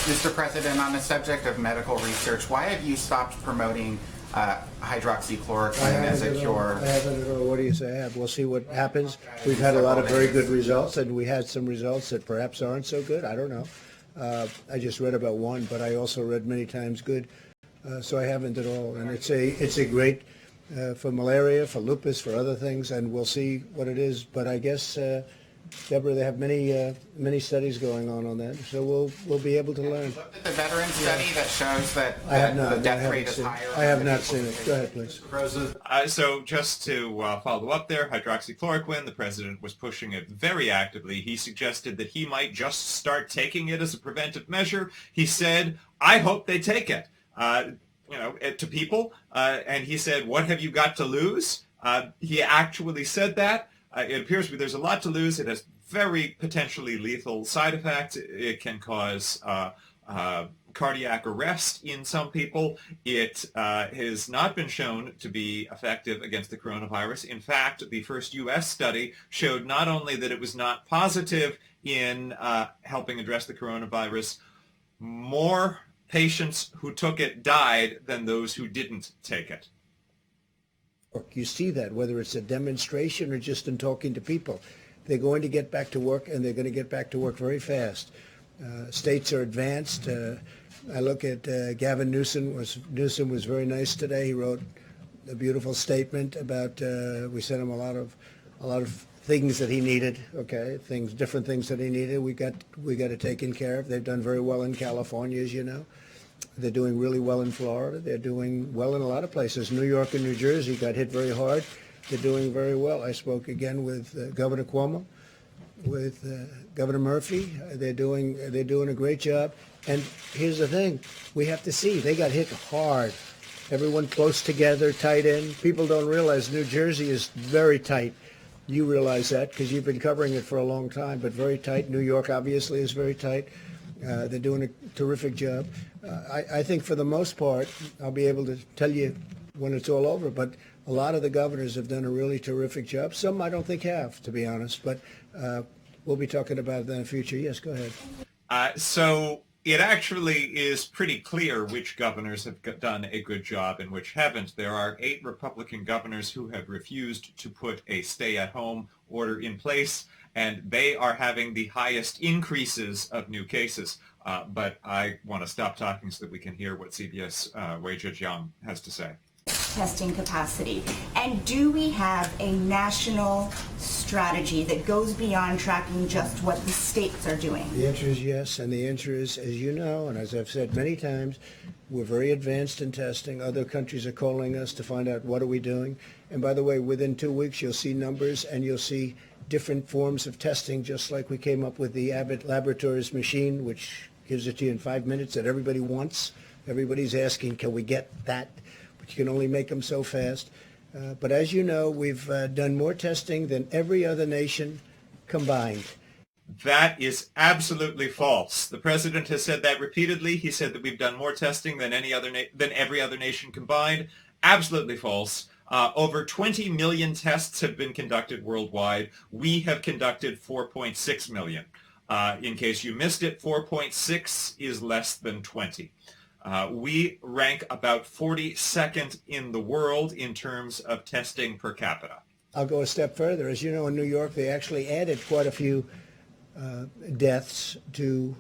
Mr. President, on the subject of medical research, why have you stopped promoting hydroxychloroquine as a cure? I haven't at all. What do you say? I have. We'll see what happens. We've had a lot of very good results, and we had some results that perhaps aren't so good. I don't know. I just read about one, but I also read many times good. So I haven't at all. And it's a great for malaria, for lupus, for other things, and we'll see what it is. But I guess, Deborah, they have many studies going on that, so we'll be able to learn. Have you looked at the veteran study that shows that the death rate is higher? I have not seen it. Go ahead, please. So just to follow up there, hydroxychloroquine, the President was pushing it very actively. He suggested that he might just start taking it as a preventive measure. He said, I hope they take it, to people. And he said, what have you got to lose? He actually said that. It appears to me there's a lot to lose. It has very potentially lethal side effects. It can cause cardiac arrest in some people. It has not been shown to be effective against the coronavirus. In fact, the first U.S. study showed not only that it was not positive in helping address the coronavirus, more patients who took it died than those who didn't take it. You see that, whether it's a demonstration or just in talking to people. They're going to get back to work, and they're going to get back to work very fast. States are advanced. I look at Gavin Newsom was very nice today. He wrote a beautiful statement about, we sent him a lot of things that he needed, different things that he needed. We got it taken care of. They've done very well in California, as you know. They're doing really well in Florida. They're doing well in a lot of places. New York and New Jersey got hit very hard. They're doing very well. I spoke again with Governor Cuomo, with Governor Murphy. They're doing a great job. And here's the thing. We have to see. They got hit hard. Everyone close together, tight in. People don't realize New Jersey is very tight. You realize that because you've been covering it for a long time, but very tight. New York obviously is very tight. They're doing a terrific job. I think for the most part, I'll be able to tell you when it's all over, but a lot of the governors have done a really terrific job. Some I don't think have, to be honest, but we'll be talking about that in the future. Yes, go ahead. So it actually is pretty clear which governors have done a good job and which haven't. There are 8 Republican governors who have refused to put a stay-at-home order in place, and they are having the highest increases of new cases. But I want to stop talking so that we can hear what CBS Wei-Jia Jiang has to say. Testing capacity? And do we have a national strategy that goes beyond tracking just what the states are doing? The answer is yes, and the answer is, as you know, and as I've said many times, we're very advanced in testing. Other countries are calling us to find out what are we doing. And by the way, within 2 weeks, you'll see numbers and you'll see different forms of testing, just like we came up with the Abbott Laboratories machine, which gives it to you in 5 minutes that everybody wants. Everybody's asking, can we get that? But you can only make them so fast. But as you know, we've done more testing than every other nation combined. That is absolutely false. The president has said that repeatedly. He said that we've done more testing than every other nation combined. Absolutely false. Over 20 million tests have been conducted worldwide. We have conducted 4.6 million. In case you missed it, 4.6 is less than 20. We rank about 42nd in the world in terms of testing per capita. I'll go a step further. As you know, in New York, they actually added quite a few deaths to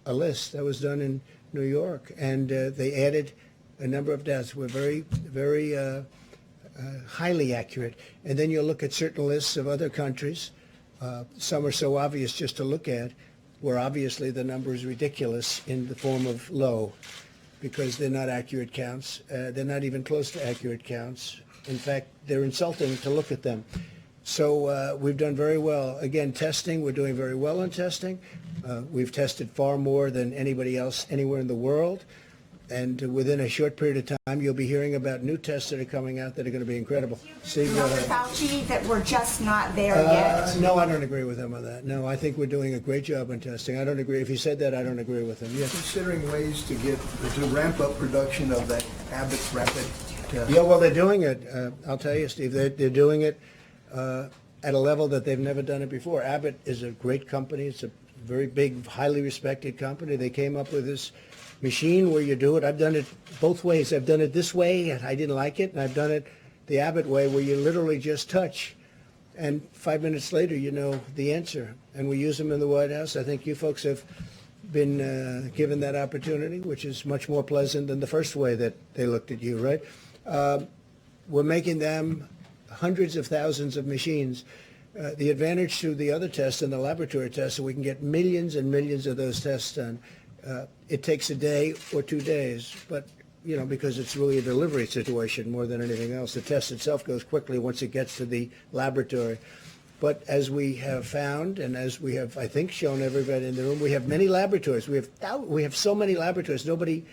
a list that was done in New York, and they added a number of deaths. We're very, very highly accurate. And then you'll look at certain lists of other countries. Some are so obvious just to look at, where obviously the number is ridiculous in the form of low, because they're not accurate counts. They're not even close to accurate counts. In fact, they're insulting to look at them. So we've done very well. Again, testing, we're doing very well on testing. We've tested far more than anybody else anywhere in the world. And within a short period of time, you'll be hearing about new tests that are coming out that are going to be incredible. See, Fauci, that we're just not there yet? No, I don't agree with him on that. No, I think we're doing a great job on testing. I don't agree. If he said that, I don't agree with him. Yes. Considering ways to ramp up production of that Abbott rapid test. Yeah, well, they're doing it. I'll tell you, Steve, they're doing it at a level that they've never done it before. Abbott is a great company. It's a very big, highly respected company. They came up with this machine where you do it. I've done it both ways. I've done it this way, and I didn't like it, and I've done it the Abbott way, where you literally just touch, and 5 minutes later you know the answer. And we use them in the White House. I think you folks have been given that opportunity, which is much more pleasant than the first way that they looked at you, right? We're making them hundreds of thousands of machines. The advantage to the other tests and the laboratory tests is we can get millions and millions of those tests done. It takes a day or 2 days, but, you know, because it's really a delivery situation more than anything else. The test itself goes quickly once it gets to the laboratory. But as we have found, and as we have, I think, shown everybody in the room, we have many laboratories. We have so many laboratories. Nobody,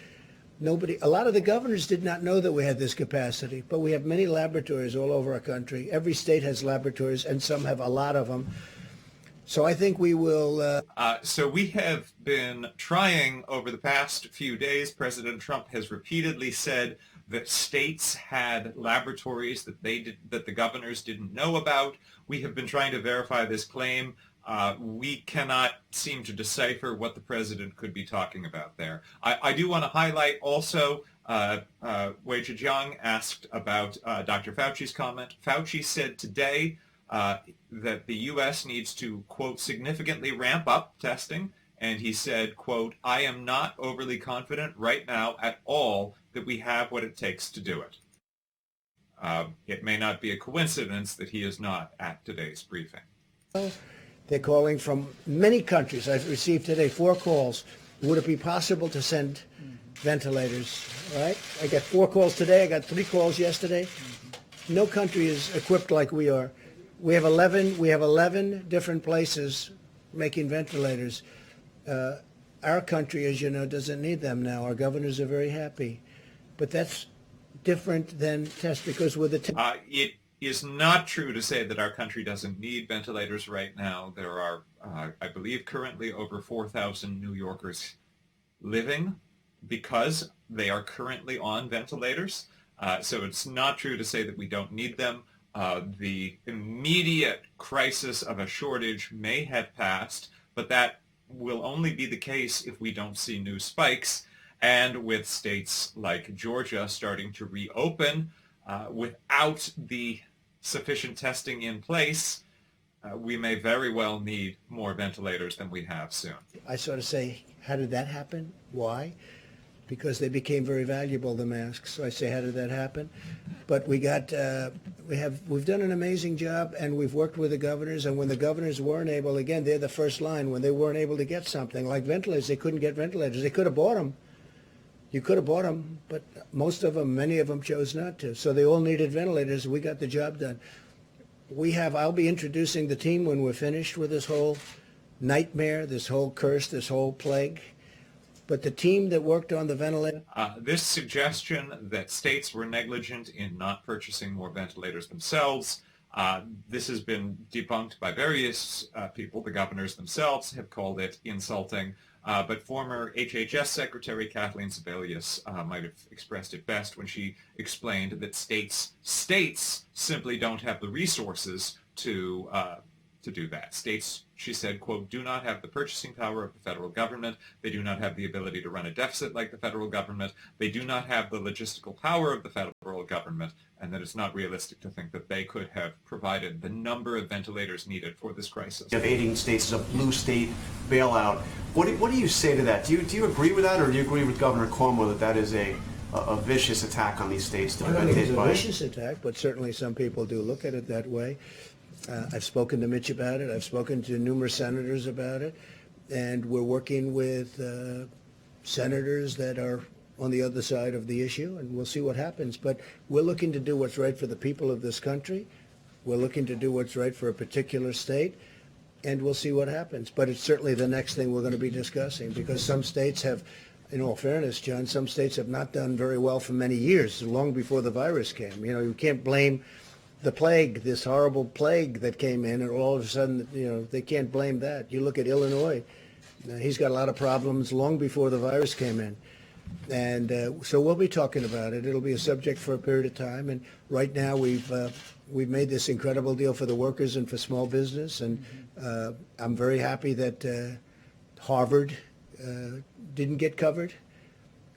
a lot of the governors did not know that we had this capacity, but we have many laboratories all over our country. Every state has laboratories, and some have a lot of them. So I think we will... So we have been trying over the past few days. President Trump has repeatedly said that states had laboratories that the governors didn't know about. We have been trying to verify this claim. We cannot seem to decipher what the president could be talking about there. I do want to highlight also, Wei-Jia Jiang asked about Dr. Fauci's comment. Fauci said today that the U.S. needs to, quote, significantly ramp up testing. And he said, quote, I am not overly confident right now at all that we have what it takes to do it. It may not be a coincidence that he is not at today's briefing. They're calling from many countries. I've received today 4 calls. Would it be possible to send ventilators, right? I got 4 calls today. I got 3 calls yesterday. No country is equipped like we are. We have 11 different places making ventilators. Our country, as you know, doesn't need them now. Our governors are very happy. But that's different than tests, because with the... It is not true to say that our country doesn't need ventilators right now. There are, I believe, currently over 4,000 New Yorkers living because they are currently on ventilators. So it's not true to say that we don't need them. The immediate crisis of a shortage may have passed, but that will only be the case if we don't see new spikes. And with states like Georgia starting to reopen without the sufficient testing in place, we may very well need more ventilators than we have soon. I sort of say, how did that happen? Why? Because they became very valuable, the masks. So I say, how did that happen? But we've done an amazing job, and we've worked with the governors, and when the governors weren't able, again, they're the first line, when they weren't able to get something, like ventilators, they couldn't get ventilators. They could have bought them. You could have bought them, but many of them chose not to. So they all needed ventilators. We got the job done. I'll be introducing the team when we're finished with this whole nightmare, this whole curse, this whole plague. But the team that worked on the ventilator... This suggestion that states were negligent in not purchasing more ventilators themselves, this has been debunked by various people. The governors themselves have called it insulting. But former HHS Secretary Kathleen Sebelius might have expressed it best when she explained that states simply don't have the resources to do that. States, she said, quote, do not have the purchasing power of the federal government. They do not have the ability to run a deficit like the federal government. They do not have the logistical power of the federal government, and that it's not realistic to think that they could have provided the number of ventilators needed for this crisis. You have 18 states as a blue state bailout. What do you say to that? Do you agree with that, or do you agree with Governor Cuomo that is a vicious attack on these states? I don't think it's a vicious attack, but certainly some people do look at it that way. I've spoken to Mitch about it. I've spoken to numerous senators about it. And we're working with senators that are on the other side of the issue, and we'll see what happens. But we're looking to do what's right for the people of this country. We're looking to do what's right for a particular state, and we'll see what happens. But it's certainly the next thing we're going to be discussing, because some states have, in all fairness, John, some states have not done very well for many years, long before the virus came. You know, you can't blame the plague, this horrible plague that came in, and all of a sudden, you know, they can't blame that. You look at Illinois, he's got a lot of problems long before the virus came in. And so we'll be talking about it. It'll be a subject for a period of time. And right now we've made this incredible deal for the workers and for small business. And I'm very happy that Harvard didn't get covered.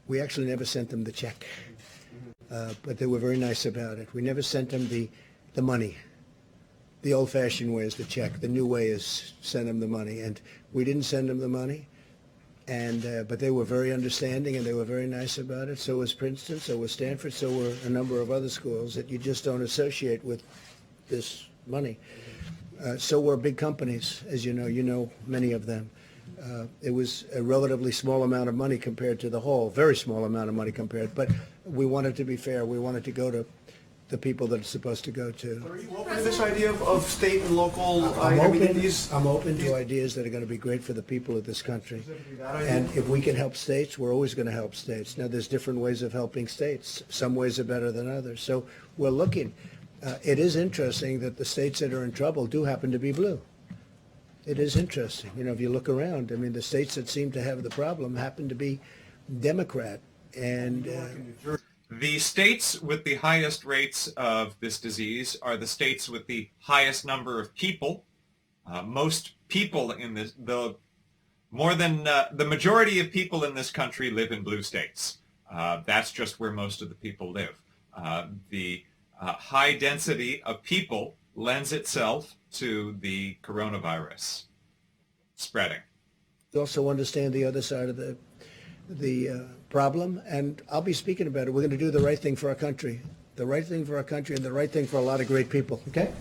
We actually never sent them the check. But they were very nice about it. We never sent them the money. The old-fashioned way is the check. The new way is send them the money. And we didn't send them the money. And but they were very understanding, and they were very nice about it. So was Princeton, so was Stanford, so were a number of other schools that you just don't associate with this money. So were big companies, as you know many of them. It was a relatively small amount of money compared to the whole, very small amount of money compared, but we wanted to be fair. We wanted to go to the people that it's supposed to go to. Are you open to this idea of state and local? I'm open to ideas that are going to be great for the people of this country. And if we can help states, we're always going to help states. Now, there's different ways of helping states. Some ways are better than others. So we're looking. It is interesting that the states that are in trouble do happen to be blue. It is interesting. You know, if you look around, I mean, the states that seem to have the problem happen to be Democrat. And the states with the highest rates of this disease are the states with the highest number of people. Most people in this, the majority of people in this country live in blue states. That's just where most of the people live. The high density of people lends itself to the coronavirus spreading. Also understand the other side of the problem, and I'll be speaking about it. We're going to do the right thing for our country, the right thing for our country, and the right thing for a lot of great people. Okay?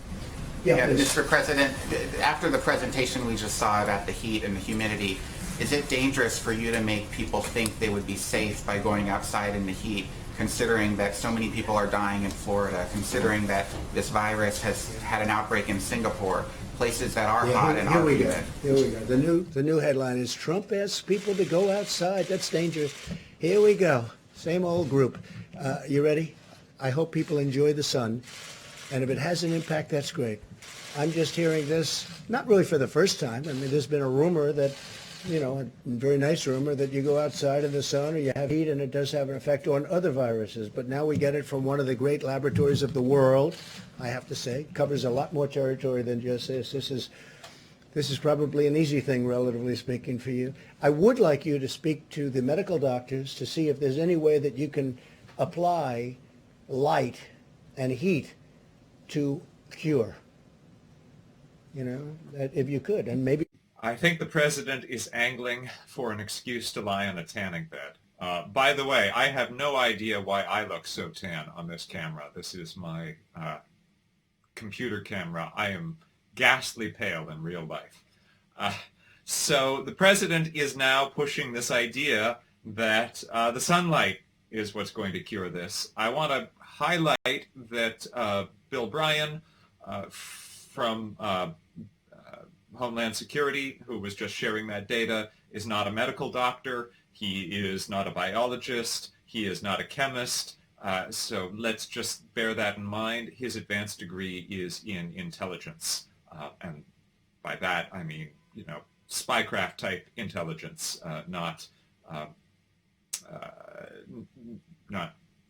Yeah, Mr. President, after the presentation we just saw about the heat and the humidity, is it dangerous for you to make people think they would be safe by going outside in the heat, considering that so many people are dying in Florida, considering that this virus has had an outbreak in Singapore, places that are hot and are humid? Here we go. The new headline is Trump asks people to go outside. That's dangerous. Here we go. Same old group. You ready? I hope people enjoy the sun. And if it has an impact, that's great. I'm just hearing this, not really for the first time. I mean, there's been a rumor that, you know, a very nice rumor that you go outside in the sun or you have heat and it does have an effect on other viruses. But now we get it from one of the great laboratories of the world, I have to say. Covers a lot more territory than just this. This is probably an easy thing, relatively speaking, for you. I would like you to speak to the medical doctors to see if there's any way that you can apply light and heat to cure. that if you could, and maybe. I think the president is angling for an excuse to lie on a tanning bed. By the way, I have no idea why I look so tan on this camera. This is my computer camera. I am ghastly pale in real life. So the president is now pushing this idea that the sunlight is what's going to cure this. I want to highlight that Bill Bryan from Homeland Security, who was just sharing that data, is not a medical doctor. He is not a biologist. He is not a chemist. So let's just bear that in mind. His advanced degree is in intelligence. And by that, I mean, spycraft type intelligence, not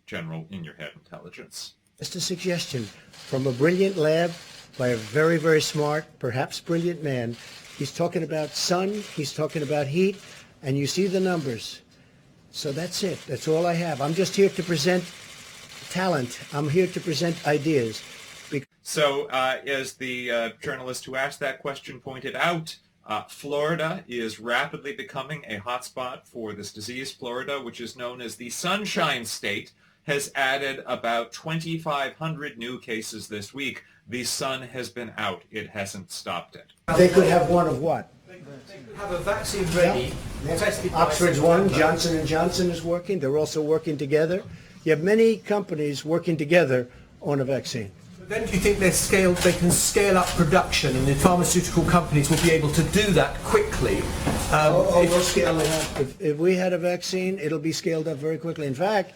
general in-your-head intelligence. Just a suggestion from a brilliant lab by a very, very smart, perhaps brilliant man. He's talking about sun, he's talking about heat, and you see the numbers. So that's it. That's all I have. I'm just here to present talent. I'm here to present ideas. So as the journalist who asked that question pointed out, Florida is rapidly becoming a hotspot for this disease. Florida, which is known as the Sunshine State, has added about 2,500 new cases this week. The sun has been out. It hasn't stopped it. They could have one of what? They could have a vaccine ready. Tested by Oxford's one. Johnson & Johnson is working. They're also working together. You have many companies working together on a vaccine. Then do you think they can scale up production and the pharmaceutical companies will be able to do that quickly? We'll scale it up. If we had a vaccine, it'll be scaled up very quickly. In fact,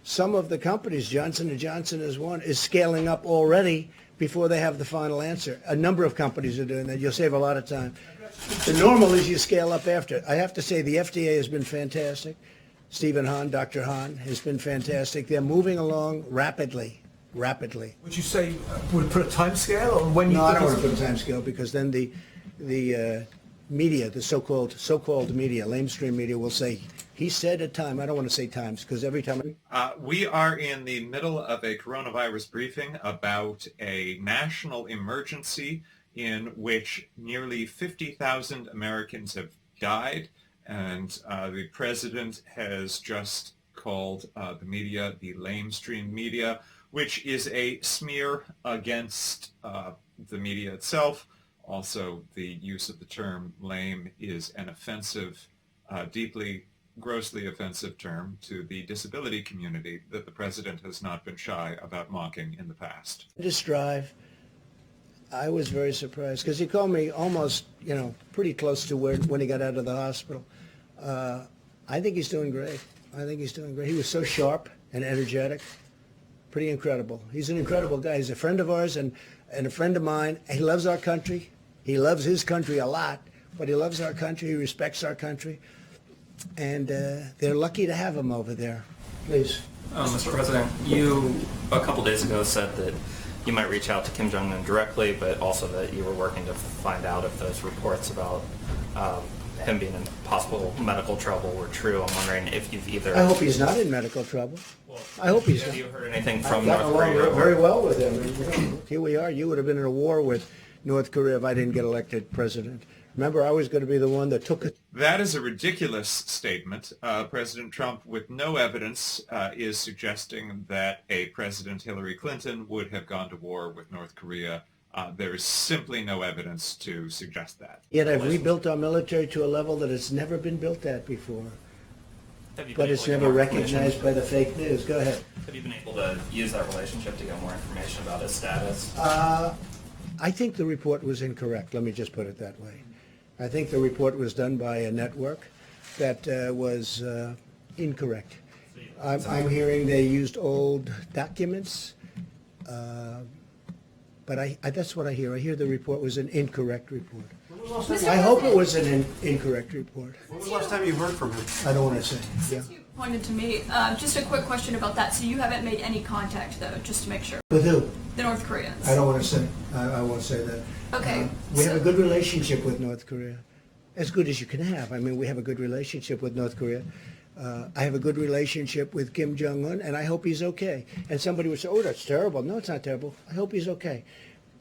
some of the companies, Johnson & Johnson is one, is scaling up already before they have the final answer. A number of companies are doing that. You'll save a lot of time. The normal is you scale up after. I have to say the FDA has been fantastic. Stephen Hahn, Dr. Hahn, has been fantastic. They're moving along rapidly. Would you say, would put a time scale on when you... No, I don't want to put a time scale because then the media, the so-called media, lamestream media will say, he said a time. I don't want to say times because every time... We are in the middle of a coronavirus briefing about a national emergency in which nearly 50,000 Americans have died, and the president has just called the media the lamestream media, which is a smear against the media itself. Also, the use of the term lame is an offensive, grossly offensive term to the disability community that the president has not been shy about mocking in the past. This drive, I was very surprised because he called me almost, pretty close to when he got out of the hospital. I think he's doing great. He was so sharp and energetic. Pretty incredible. He's an incredible guy. He's a friend of ours and a friend of mine. He loves our country. He loves his country a lot, but he loves our country. He respects our country. And they're lucky to have him over there. Please. Mr. President, you a couple days ago said that you might reach out to Kim Jong-un directly, but also that you were working to find out if those reports about him being in possible medical trouble were true. I'm wondering if you've either... I hope he's not in medical trouble. I hope he's not. Have you heard anything from North I've Korea? gotten along very well with him. Here we are. You would have been in a war with North Korea if I didn't get elected president. Remember, I was going to be the one that took it. That is a ridiculous statement. President Trump, with no evidence, is suggesting that a President Hillary Clinton would have gone to war with North Korea. There is simply no evidence to suggest that. Yet I've rebuilt our military to a level that it's never been built at before. But it's never recognized by the fake news. Go ahead. Have you been able to use that relationship to get more information about his status? I think the report was incorrect. Let me just put it that way. I think the report was done by a network that was incorrect. I'm hearing they used old documents, but that's what I hear. I hear the report was an incorrect report. I hope it was an incorrect report. When was the last time you heard from him? I don't want to say. Yeah. You pointed to me. Just a quick question about that. So you haven't made any contact, though, just to make sure? With who? The North Koreans. I don't want to say. I won't say that. Okay. We have a good relationship with North Korea, as good as you can have. I mean, we have a good relationship with North Korea. I have a good relationship with Kim Jong-un, and I hope he's okay. And somebody would say, oh, that's terrible. No, it's not terrible. I hope he's okay.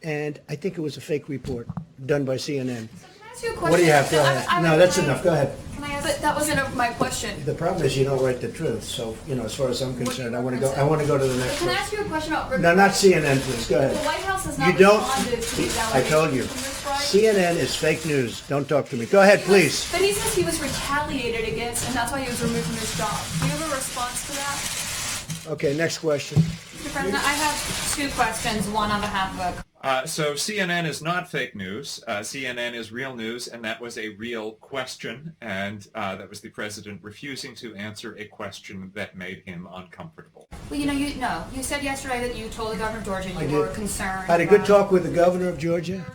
and I think it was a fake report done by CNN. Ask you a question. What do you have? Go No, ahead. No, that's enough. Go ahead. Can I ask? But that wasn't my question. The problem is you don't write the truth. So, as far as I'm concerned, I want to go to the next Can I one. ask you a question about? No, not CNN, please. Go ahead. The White House has not You don't. responded to these I told you. allegations, right? CNN is fake news. Don't talk to me. Go ahead, please. But he says he was retaliated against, and that's why he was removed from his job. Do you have a response to that? Okay, next question. Mr. President, I have two questions, one on behalf of So CNN is not fake news. CNN is real news, and that was a real question, and that was the president refusing to answer a question that made him uncomfortable. Well, you said yesterday that you told the governor of Georgia I you did. were concerned. I had a good about- talk with the governor of Georgia.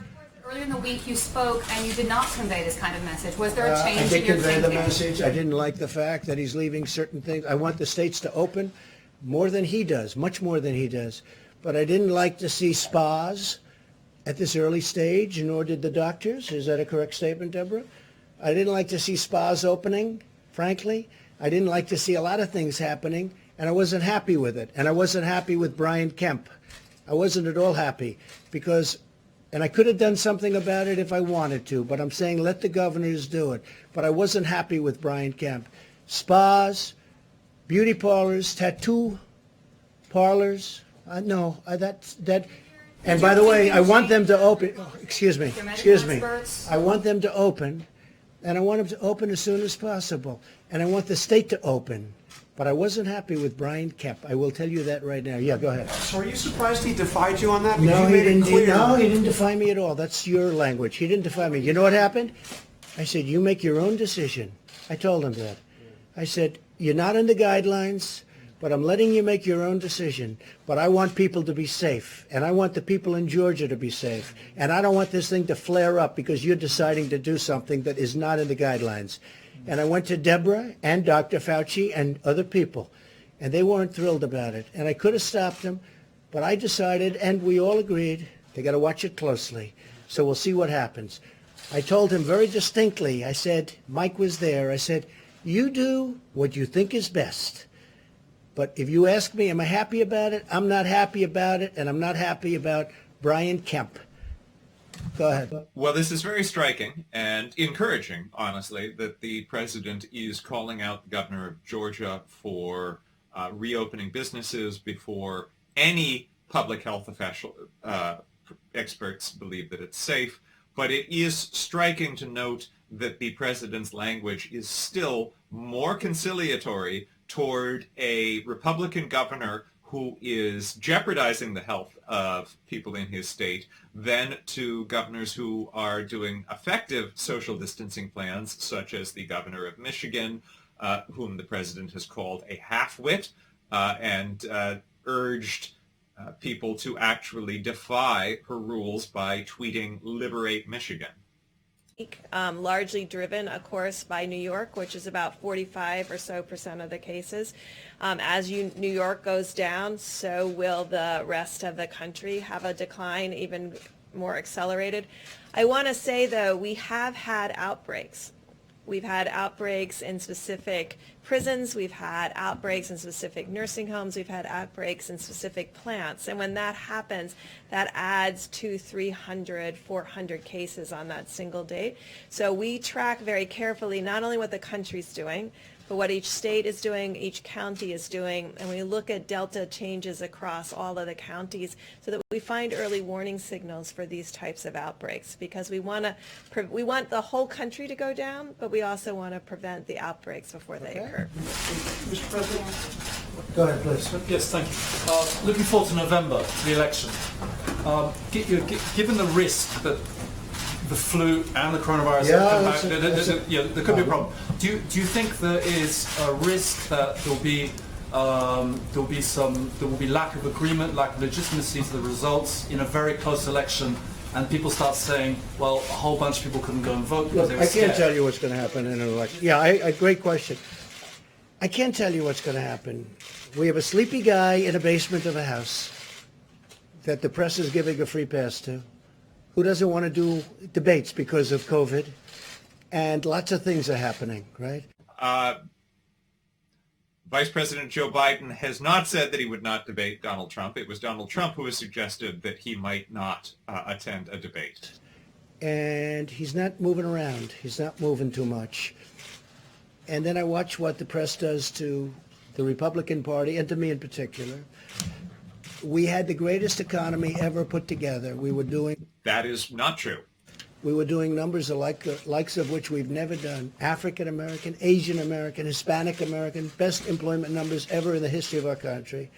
Earlier in the week, you spoke and you did not convey this kind of message. Was there a change I in did your convey thinking? the message. I didn't like the fact that he's leaving certain things. I want the states to open more than he does, much more than he does. But I didn't like to see spas at this early stage, nor did the doctors. Is that a correct statement, Deborah? I didn't like to see spas opening, frankly. I didn't like to see a lot of things happening, and I wasn't happy with it. And I wasn't happy with Brian Kemp. I wasn't at all happy because, and I could have done something about it if I wanted to, but I'm saying let the governors do it. But I wasn't happy with Brian Kemp. Spas, beauty parlors, tattoo parlors, that. And by the way, I want them to open, excuse me. I want them to open, and I want them to open as soon as possible. And I want the state to open. But I wasn't happy with Brian Kemp. I will tell you that right now. Yeah, go ahead. So are you surprised he defied you on that? Because No, you he made it didn't. clear. No, he didn't defy me at all. That's your language. He didn't defy me. You know what happened? I said, you make your own decision. I told him that. I said, you're not in the guidelines, but I'm letting you make your own decision. But I want people to be safe, and I want the people in Georgia to be safe. And I don't want this thing to flare up because you're deciding to do something that is not in the guidelines. And I went to Deborah and Dr. Fauci and other people, and they weren't thrilled about it. And I could have stopped them, but I decided, and we all agreed, they got to watch it closely. So we'll see what happens. I told him very distinctly, I said, Mike was there, I said, you do what you think is best. But if you ask me, am I happy about it? I'm not happy about it, and I'm not happy about Brian Kemp. Go ahead. Well, this is very striking and encouraging, honestly, that the president is calling out the governor of Georgia for reopening businesses before any public health official, experts believe that it's safe. But it is striking to note that the president's language is still more conciliatory toward a Republican governor who is jeopardizing the health of people in his state than to governors who are doing effective social distancing plans, such as the governor of Michigan, whom the president has called a half-wit, and urged people to actually defy her rules by tweeting, "Liberate Michigan." Largely driven, of course, by New York, which is about 45% or so of the cases. As New York goes down, so will the rest of the country have a decline, even more accelerated. I want to say, though, we have had outbreaks. We've had outbreaks in specific prisons. We've had outbreaks in specific nursing homes. We've had outbreaks in specific plants. And when that happens, that adds 200, 300, 400 cases on that single date. So we track very carefully not only what the country's doing, but what each state is doing, each county is doing, and we look at delta changes across all of the counties so that we find early warning signals for these types of outbreaks, because we want the whole country to go down, but we also want to prevent the outbreaks before they occur. Mr. President? Go ahead, please. Yes, thank you. Looking forward to November, the election. Given the risk that the flu and the coronavirus come back, there could be a problem. Do you think there is a risk that there will be lack of agreement, lack of legitimacy to the results in a very close election, and people start saying, well, a whole bunch of people couldn't go and vote because they were scared? I can't tell you what's going to happen in an election. Yeah, great question. I can't tell you what's going to happen. We have a sleepy guy in a basement of a house that the press is giving a free pass to, who doesn't want to do debates because of COVID, and lots of things are happening, right? Vice President Joe Biden has not said that he would not debate Donald Trump. It was Donald Trump who has suggested that he might not attend a debate. And he's not moving around. He's not moving too much. And then I watch what the press does to the Republican Party, and to me in particular. We had the greatest economy ever put together. We were doing... That is not true. We were doing numbers likes of which we've never done. African American, Asian American, Hispanic American, best employment numbers ever in the history of our country.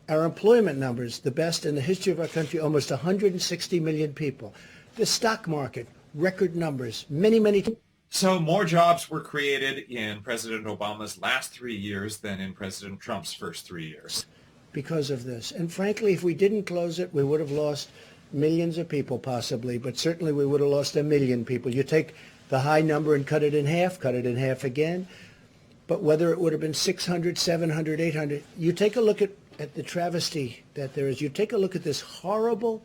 Our employment numbers, the best in the history of our country, almost 160 million people. The stock market, record numbers, many. So more jobs were created in President Obama's last 3 years than in President Trump's first 3 years. Because of this. And frankly, if we didn't close it, we would have lost millions of people possibly, but certainly we would have lost 1 million people. You take the high number and cut it in half again. But whether it would have been 600, 700, 800, you take a look at the travesty that there is. You take a look at this horrible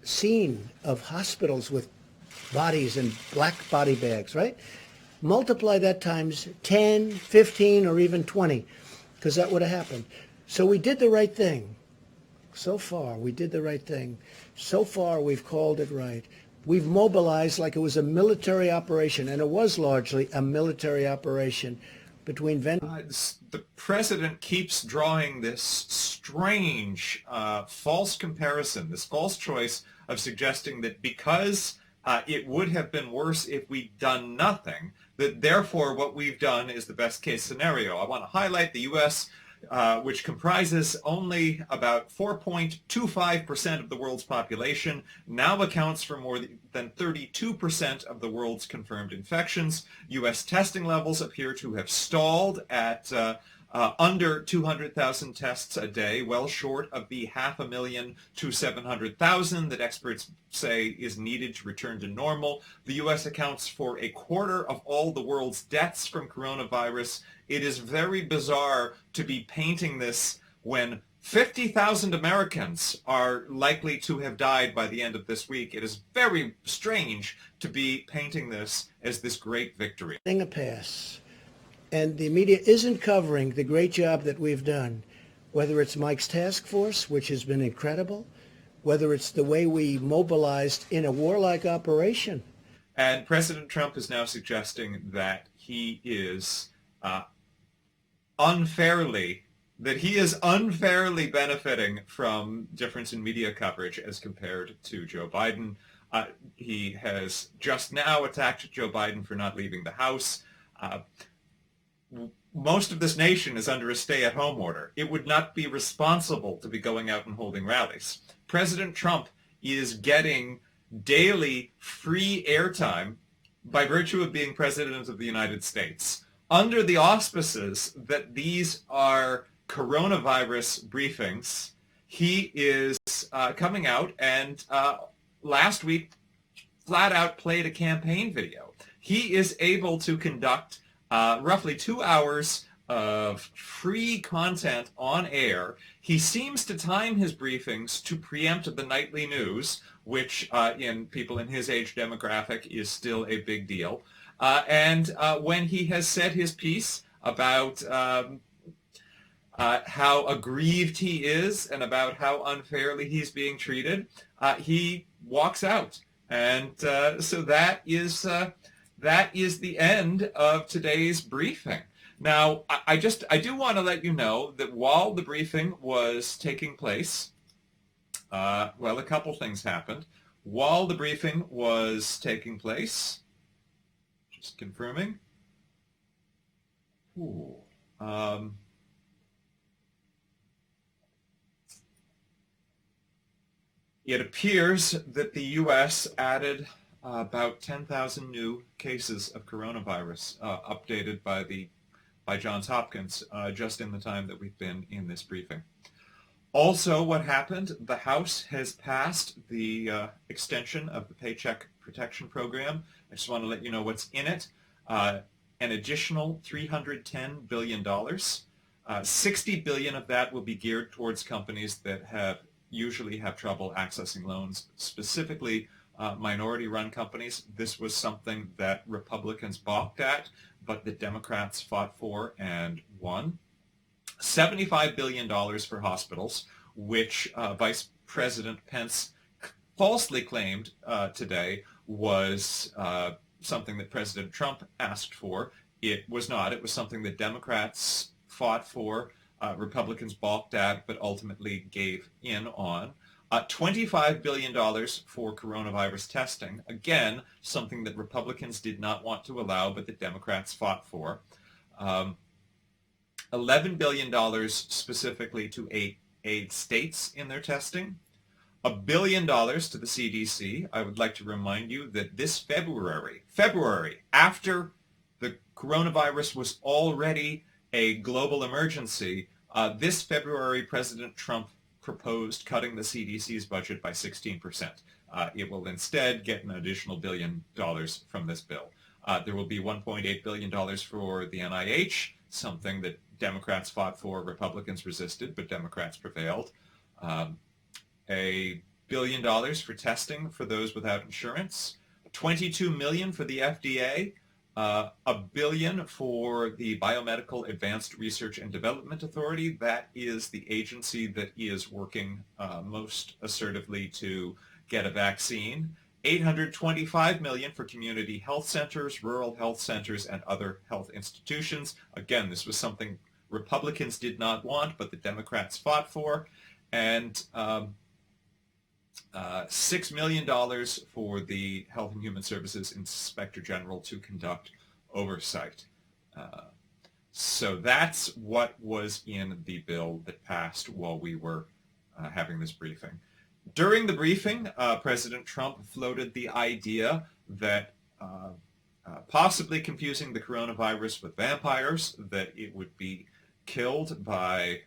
scene of hospitals with bodies and black body bags, right? Multiply that times 10, 15, or even 20, because that would have happened. So we did the right thing. So far, we did the right thing. So far, we've called it right. We've mobilized like it was a military operation, and it was largely a military operation between the president keeps drawing this strange false comparison, this false choice of suggesting that because it would have been worse if we'd done nothing, that therefore what we've done is the best case scenario. I want to highlight the U.S., which comprises only about 4.25% of the world's population, now accounts for more than 32% of the world's confirmed infections. U.S. testing levels appear to have stalled at under 200,000 tests a day, well short of the 500,000 to 700,000 that experts say is needed to return to normal. The U.S. accounts for a quarter of all the world's deaths from coronavirus. It is very bizarre to be painting this when 50,000 Americans are likely to have died by the end of this week. It is very strange to be painting this as this great victory. A pass. And the media isn't covering the great job that we've done, whether it's Mike's task force, which has been incredible, whether it's the way we mobilized in a warlike operation. And President Trump is now suggesting that he is unfairly benefiting from difference in media coverage as compared to Joe Biden. He has just now attacked Joe Biden for not leaving the House. Most of this nation is under a stay-at-home order. It would not be responsible to be going out and holding rallies. President Trump is getting daily free airtime by virtue of being President of the United States. Under the auspices that these are coronavirus briefings, he is coming out and last week flat out played a campaign video. He is able to conduct roughly 2 hours of free content on air. He seems to time his briefings to preempt the nightly news, which in people in his age demographic is still a big deal. And when he has said his piece about how aggrieved he is and about how unfairly he's being treated, he walks out. And so that is the end of today's briefing. Now, I do want to let you know that while the briefing was taking place, well, a couple things happened. While the briefing was taking place, just confirming. It appears that the U.S. added about 10,000 new cases of coronavirus, updated by Johns Hopkins just in the time that we've been in this briefing. Also, what happened, the House has passed the extension of the Paycheck Protection Program. I just want to let you know what's in it. An additional $310 billion. $60 billion of that will be geared towards companies that usually have trouble accessing loans, specifically minority-run companies. This was something that Republicans balked at but the Democrats fought for and won. $75 billion for hospitals, which Vice President Pence falsely claimed today was something that President Trump asked for. It was not. It was something that Democrats fought for, Republicans balked at, but ultimately gave in on. $25 billion for coronavirus testing. Again, something that Republicans did not want to allow, but the Democrats fought for. $11 billion specifically to aid states in their testing. $1 billion to the CDC. I would like to remind you that this February, after the coronavirus was already a global emergency, this February, President Trump proposed cutting the CDC's budget by 16%. It will instead get an additional $1 billion from this bill. There will be $1.8 billion for the NIH, something that Democrats fought for, Republicans resisted, but Democrats prevailed. $1 billion for testing for those without insurance, $22 million for the FDA, $1 billion for the Biomedical Advanced Research and Development Authority. That is the agency that is working most assertively to get a vaccine. $825 million for community health centers, rural health centers, and other health institutions. Again, this was something Republicans did not want, but the Democrats fought for. And $6 million for the Health and Human Services Inspector General to conduct oversight. So that's what was in the bill that passed while we were having this briefing. During the briefing, President Trump floated the idea that possibly confusing the coronavirus with vampires, that it would be killed by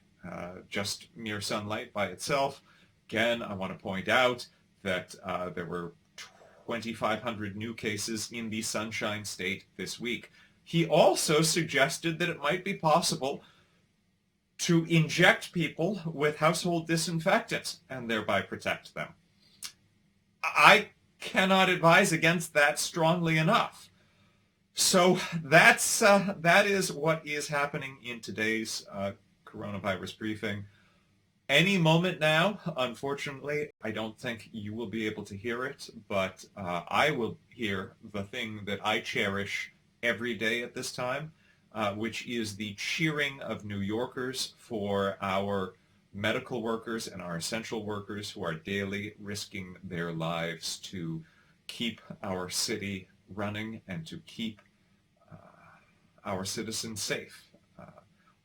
just mere sunlight by itself. Again, I want to point out that there were 2,500 new cases in the Sunshine State this week. He also suggested that it might be possible to inject people with household disinfectants and thereby protect them. I cannot advise against that strongly enough. So that is what is happening in today's coronavirus briefing. Any moment now, unfortunately, I don't think you will be able to hear it, but I will hear the thing that I cherish every day at this time, which is the cheering of New Yorkers for our medical workers and our essential workers who are daily risking their lives to keep our city running and to keep our citizens safe.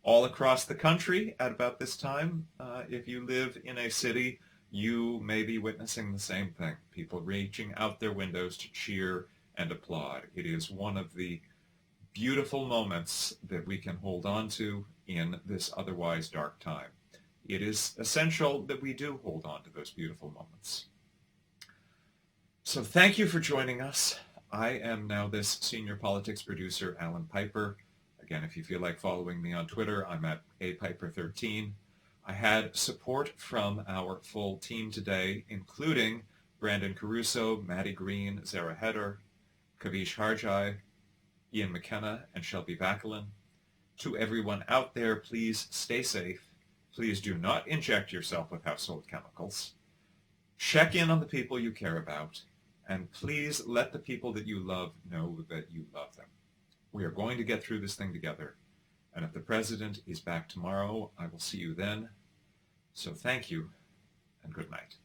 All across the country at about this time, if you live in a city, you may be witnessing the same thing. People reaching out their windows to cheer and applaud. It is one of the beautiful moments that we can hold on to in this otherwise dark time. It is essential that we do hold on to those beautiful moments. So thank you for joining us. I am NowThis senior politics producer, Alan Piper. Again, if you feel like following me on Twitter, I'm at apiper13. I had support from our full team today, including Brandon Caruso, Maddie Green, Zara Heder, Kavish Harjai, Ian McKenna, and Shelby Vacalin. To everyone out there, please stay safe. Please do not inject yourself with household chemicals. Check in on the people you care about, and please let the people that you love know that you love them. We are going to get through this thing together, and if the president is back tomorrow, I will see you then. So thank you, and good night.